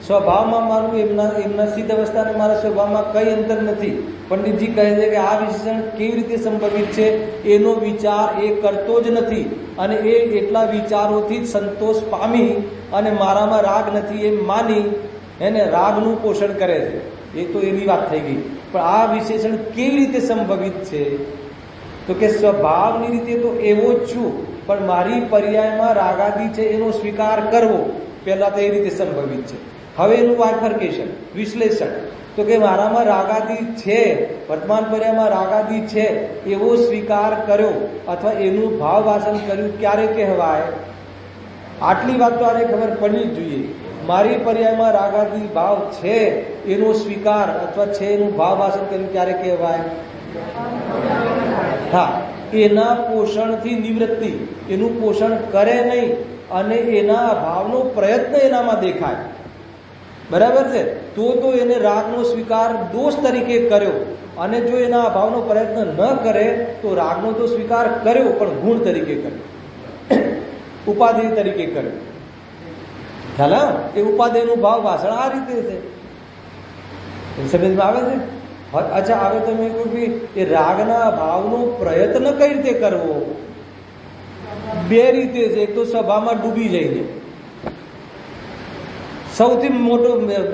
S1: સ્વભાવમાં મારું એમના સિદ્ધ અવસ્થાને મારા સ્વભાવમાં કઈ અંતર નથી. પંડિતજી કહે છે કે આ વિશેષણ કેવી રીતે સંભવિત છે એનો વિચાર એ કરતો જ નથી, અને એ એટલા વિચારોથી જ સંતોષ પામી અને મારામાં રાગ નથી એમ માની એને રાગનું પોષણ કરે છે. એ તો એની વાત થઈ ગઈ. પણ આ વિશેષણ કેવી રીતે સંભવિત છે? તો કે સ્વભાવની રીતે તો એવો જ છું, પણ મારી પર્યાયમાં રાગાદી છે એનો સ્વીકાર કરવો, પહેલા તો એ રીતે સંભવિત છે. હવે એનું બાયફર્કેશન, વિશ્લેષણ, તો કે મારામાં રાગાદી છે, વર્તમાન પર્યાયમાં રાગાદી છે એવો સ્વીકાર કર્યો અથવા એનું ભાવ વાસન કર્યું, ક્યારે કહેવાય? આટલી વાત તો આને ખબર પડવી જ જોઈએ. મારી પર્યાયમાં રાગાદી ભાવ છે એનો સ્વીકાર અથવા છે એનું ભાવ વાસન કર્યું, ક્યારે કહેવાય? હા, એના પોષણથી નિવૃત્તિ, એનું પોષણ કરે નહીં અને એના ભાવનો પ્રયત્ન એનામાં દેખાય. બરાબર છે? તો એને રાગનો સ્વીકાર દોષ તરીકે કર્યો, અને જો એના અભાવનો પ્રયત્ન ન કરે તો રાગનો તો સ્વીકાર કર્યો પણ ગુણ તરીકે કર્યો, ઉપાધિ તરીકે કર્યો. ખ્યાલ? એ ઉપાધિનું ભાવ ભાષણ આ રીતે છે. સમજમાં આવે છે? અચ્છા, હવે તમે કહો કે એ રાગના ભાવનો પ્રયત્ન કઈ રીતે કરવો? બે રીતે છે. એક તો સભામાં ડૂબી જઈને, સૌથી મોટો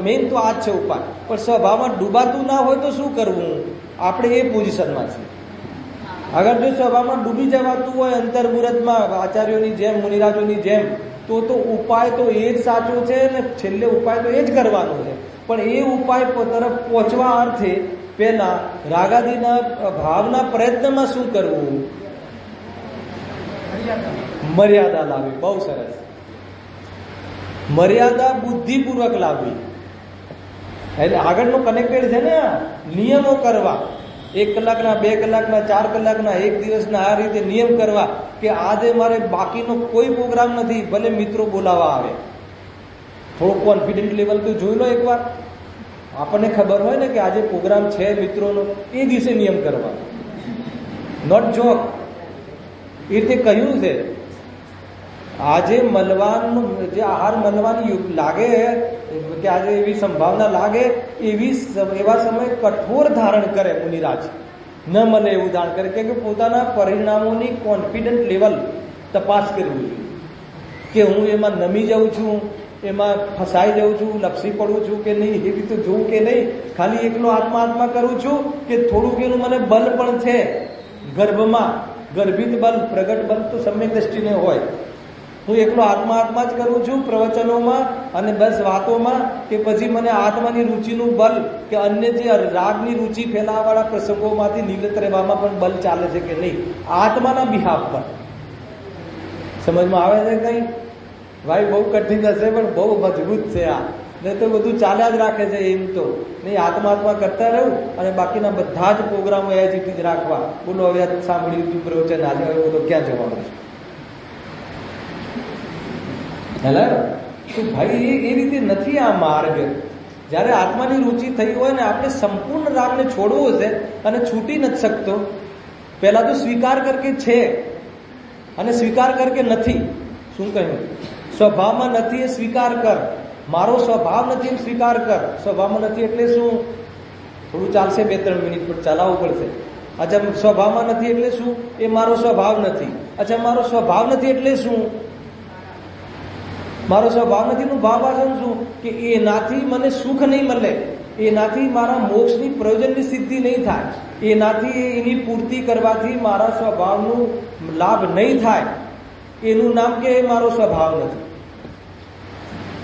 S1: મેઇન તો આ જ છે ઉપાય. પણ સભામાં ડૂબાતું ના હોય તો શું કરવું? આપણે એ પોઝિશનમાં છીએ. અગર જો સભામાં ડૂબી જવાતું હોય અંતર્મુહૂર્તમાં આચાર્યોની જેમ, મુનિરાજોની જેમ, તો ઉપાય તો એ જ સાચો છે ને છેલ્લે ઉપાય તો એ જ કરવાનો છે. પણ એ ઉપાય તરફ પહોંચવા અર્થે પહેલા રાગાદીના ભાવના પ્રયત્નમાં શું કરવું? મર્યાદા લાવવી. બહુ સરસ. મર્યાદા બુદ્ધિપૂર્વક લાવવી. એટલે આગળનો કનેક્ટેડ છે ને, નિયમો કરવા. 1 કલાકના, 2 કલાકના, 4 કલાકના, 1 દિવસના, આ રીતે નિયમ કરવા કે આજે મારે બાકીનો કોઈ પ્રોગ્રામ નથી, ભલે મિત્રો બોલાવા આવે. થોડો કોન્ફિડન્ટ લેવલ તો જોઈ લો એકવાર. આપણને ખબર હોય ને કે આજે પ્રોગ્રામ છે મિત્રોનો, એ દિવસે નિયમ કરવા. Not joke. એ રીતે કહ્યું છે. આજે મળવાનું, જે આહાર મળવાની લાગે કે આજે એવી સંભાવના લાગે, એવા સમયે કઠોર ધારણ કરે મુનિરાજ. ન મળે એવું ધારણ કરે, કેમ કે પોતાના પરિણામોની કોન્ફિડન્ટ લેવલ તપાસ કરવી જોઈએ કે હું એમાં નમી જાઉં છું, એમાં ફસાઈ જાઉં છું, લપસી પડું છું કે નહીં, એ રીતે જોઉં કે નહીં, ખાલી એકલો આત્મા કરું છું કે થોડુંક એનું મને બલ પણ છે ગર્ભમાં, ગર્ભિત બલ, પ્રગટ બલ તો સમ્યક દ્રષ્ટિને હોય. હું એકલો આત્મા જ કરું છું પ્રવચનોમાં અને બસ વાતોમાં, કે પછી મને આત્માની રુચિનું બલ કે અન્ય જે રાગની રુચિ ફેલાવાળા પ્રસંગોમાંથી નિવૃત્ત રહેવામાં પણ બલ ચાલે છે કે નહીં, આત્માના બિહાફ પર. સમજમાં આવે છે કંઈ? ભાઈ બહુ કઠિન હશે પણ બહુ મજબૂત છે આ. નહીં તો બધું ચાલ્યા જ રાખે છે એમ તો નહીં. આત્મા કરતા રહું અને બાકીના બધા જ પ્રોગ્રામો એજીટી જ રાખવા. બોલો હવે સાંભળ્યું પ્રવચન આજે, હવે તો ક્યાં જવાનું છે? હેલા તો ભાઈ એ રીતે નથી આ માર્ગ. જ્યારે આત્માની રુચિ થઈ હોય ને, આપણે સંપૂર્ણ રાગને છોડવો છે અને છૂટી નથી શકતો. પહેલા તો સ્વીકાર કર કે છે અને સ્વીકાર કર કે નથી. શું કહ્યું? સ્વભાવમાં નથી એ સ્વીકાર કર. મારો સ્વભાવ નથી એમ સ્વીકાર કર. સ્વભાવમાં નથી એટલે શું? થોડું ચાલશે, 2-3 મિનિટ પણ ચલાવવું પડશે. અચ્છા, સ્વભાવમાં નથી એટલે શું? એ મારો સ્વભાવ નથી. અચ્છા, મારો સ્વભાવ નથી એટલે શું? મારો સ્વભાવ નથી નું ભાવાસન શું? કે એનાથી મને સુખ નહીં મળે, એનાથી મારા મોક્ષની પ્રયોજનની સિદ્ધિ નહીં થાય, એનાથી એની પૂર્તિ કરવાથી મારા સ્વભાવનું લાભ નહીં થાય, એનું નામ કે મારો સ્વભાવ નથી.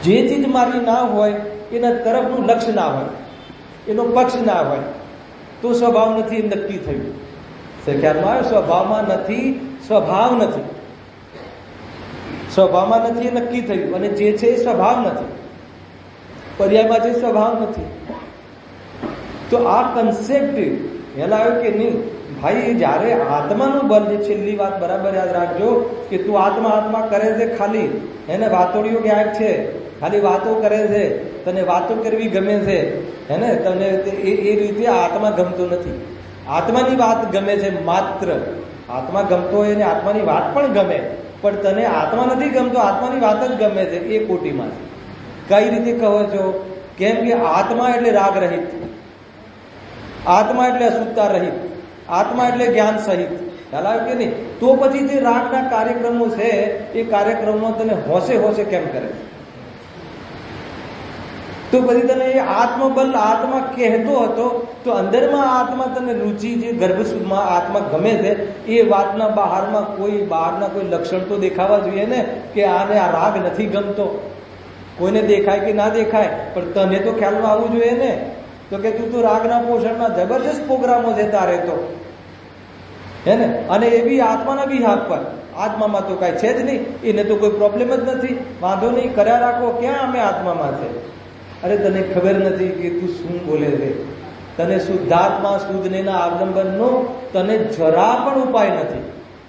S1: જે ચીજ મારી ના હોય એના તરફનું લક્ષ્ય ના હોય, એનો પક્ષ ના હોય, તો સ્વભાવ નથી એ નક્કી થયું. ખ્યાલમાં આવે? સ્વભાવમાં નથી, સ્વભાવ નથી. સ્વભાવમાં નથી એ નક્કી થયું, અને જે છે એ સ્વભાવ નથી, પર્યાયમાં છે સ્વભાવ નથી. તો આ કન્સેપ્ટ ખ્યાલ આવ્યો કે નહીં ભાઈ? જ્યારે આત્માનું બળ, જે છેલ્લી વાત બરાબર યાદ રાખજો કે તું આત્મા આત્મા કરે છે, ખાલી એને વાતોડીઓ ક્યાંક છે, ખાલી વાતો કરે છે, તને વાતો કરવી ગમે છે, હે ને? તને એ રીતે આત્મા ગમતો નથી. આત્માની વાત ગમે છે માત્ર. આત્મા ગમતો હોય અને આત્માની વાત પણ ગમે, પણ તને આત્મા નથી ગમતો, આત્માની વાત જ ગમે છે, એ કોટીમાં છે. કઈ રીતે કહો છો? કેમ કે આત્મા એટલે રાગ રહિત, આત્મા એટલે અશુદ્ધતા રહિત, આત્મા એટલે જ્ઞાન સહિત. ખ્યાલ આવ્યો કે નહીં? તો પછી જે રાગના કાર્યક્રમો છે એ કાર્યક્રમો તને હોશે હોશે કેમ કરે? તો પછી તને એ આત્મબલ આત્મા કહેતો હતો, તો અંદરમાં આત્મા તને રુચિ, જે ગર્ભસુખમાં આત્મા ગમે છે, એ વાતના બહારના કોઈ લક્ષણ તો દેખાવા જોઈએ ને, કે આને આ રાગ નથી ગમતો. કોઈને દેખાય કે ના દેખાય, પણ તને તો ખ્યાલમાં આવવું જોઈએ ને. તો કે તું તો રાગના પોષણના જબરજસ્ત પ્રોગ્રામો છે તારે તો, હે ને? અને એ બી આત્માના બી હાથ પર. આત્મામાં તો કાંઈ છે જ નહીં, એને તો કોઈ પ્રોબ્લેમ જ નથી. વાંધો નહીં, કર્યા રાખો, ક્યાં અમે આત્મામાં છે? અરે તને ખબર નથી કે તું શું બોલે છે. તને શુદ્ધાત્મા શુદ્ધ નૈના અવલંબનનો તને જરા પણ ઉપાય નથી.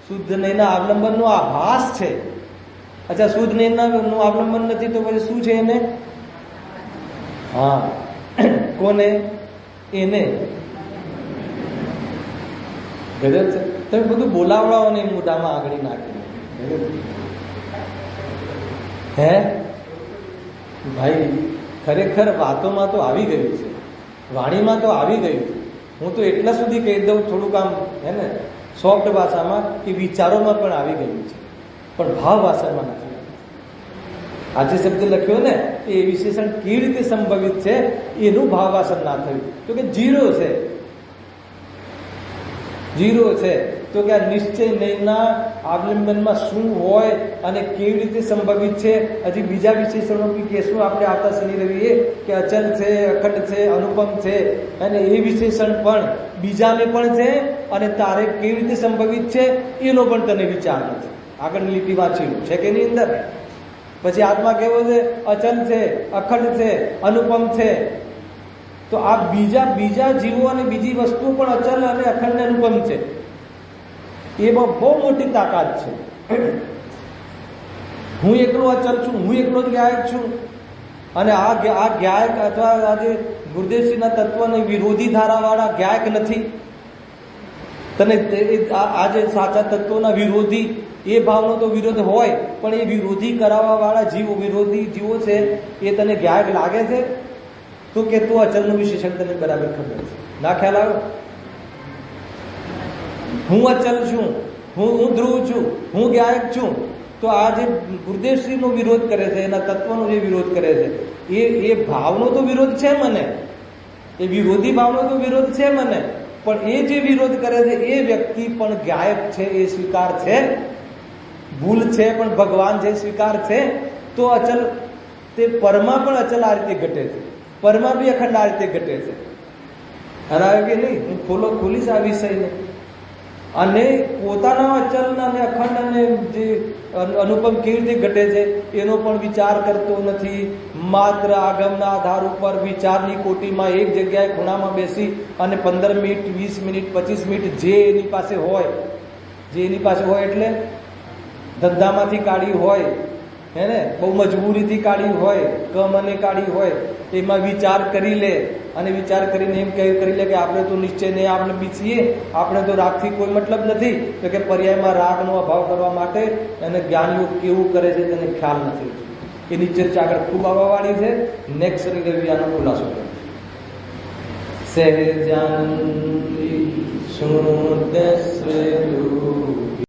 S1: શુદ્ધ નૈના અવલંબનનો આભાસ છે. અચ્છા, શુદ્ધ નૈનાનું અવલંબન નથી તો પછી શું છે એને? હા, કોને? એને. ગજબ છે. તમે બધું બોલાવડાવો ને મોઢામાં આગળ નાખી. હે ભાઈ, ખરેખર વાતોમાં તો આવી ગયું છે, વાણીમાં તો આવી ગયું છે. હું તો એટલા સુધી કહી દઉં, થોડુંક આમ હે ને સોફ્ટ ભાષામાં, કે વિચારોમાં પણ આવી ગયું છે, પણ ભાવ ભાષામાં નથી. આજે શબ્દ લખ્યો ને એ વિશેષણ કેવી રીતે સંભવિત છે એનું ભાવ ભાષણ ના થયું. તો કે જીરો છે, જીરો છે. તો કે આ નિશ્ચય નૈના અવલંબનમાં શું હોય અને કેવી રીતે સંભવિત છે. હજી બીજા વિશેષણો બી કહેશું આપણે આવતા શનિ રવિએ, કે અચલ છે, અખંડ છે, અનુપમ છે, અને એ વિશેષણ પણ બીજાને પણ છે, અને તારે કેવી રીતે સંભવિત છે એનો પણ તને વિચાર નથી. આગળની લીટી વાંચેલું છે કે એની અંદર. પછી આત્મા કેવો છે? અચલ છે, અખંડ છે, અનુપમ છે. તો આ બીજા જીવો અને બીજી વસ્તુઓ પણ અચલ અને અખંડ અનુપમ છે. એમાં બહુ મોટી તાકાત છે. હું એકલો અચલ છું, હું એકલો જ ગાયક છું, અને આ ગાયક અથવા આજે ગુરુદેવસિંહના તત્વને વિરોધી ધારાવાળા ગાયક નથી. તને આજે સાચા તત્વોના વિરોધી એ ભાવનો તો વિરોધ હોય, પણ એ વિરોધી કરાવવા વાળા જીવો, વિરોધી જીવો છે, એ તને ગાયક લાગે છે? તો કે તું અચલનું વિશેષણ તને બરાબર ખબર છે. ના ખ્યાલ આવ્યો? હું અચલ છું, હું ધ્રુવ છું, હું ગાયક છું. તો આ જે ગુરુદેવશ્રીનો વિરોધ કરે છે, એના તત્વનો જે વિરોધ કરે છે, એ ભાવનો તો વિરોધ છે મને, એ વિરોધી ભાવનો તો વિરોધ છે મને, પણ એ જે વિરોધ કરે છે એ વ્યક્તિ પણ ગાયક છે, એ સ્વીકાર છે. ભૂલ છે પણ ભગવાન છે, સ્વીકાર છે. તો અચલ તે પરમાં પણ અચલ આ રીતે ઘટે છે, પરમાં બી અખંડ આ રીતે ઘટે છે. હરાવે કે નહીં? હું ખોલીશ આ વિષયને. અને પોતાના અચલ અને અખંડ અને જે અનુપમ કેવી રીતે ઘટે છે એનો પણ વિચાર કરતો નથી. માત્ર આગમના આધાર ઉપર વિચારની કોટીમાં એક જગ્યાએ ખૂણામાં બેસી અને 15 મિનિટ, 20 મિનિટ, 25 મિનિટ જે એની પાસે હોય, એટલે ધંધામાંથી કાઢી હોય, હે ને, બહુ મજબૂરીથી કાઢી હોય, કમને કાઢી હોય, એમાં વિચાર કરી લે. અને વિચાર કરીને એમ કરી લે કે આપણે તો નિશ્ચય નહીં, આપણે બી છીએ, આપણે તો રાગથી કોઈ મતલબ નથી. તો કે પર્યાયમાં રાગનો અભાવ કરવા માટે અને જ્ઞાનીઓ કેવું કરે છે તેને ખ્યાલ નથી. એની ચર્ચા આગળ ખૂબ આવવાવાળી છે. નેક્સ્ટ શનિ રવિ આનો ખુલાસો કરે. સહજાનંદી શુદ્ધ સ્વરૂપ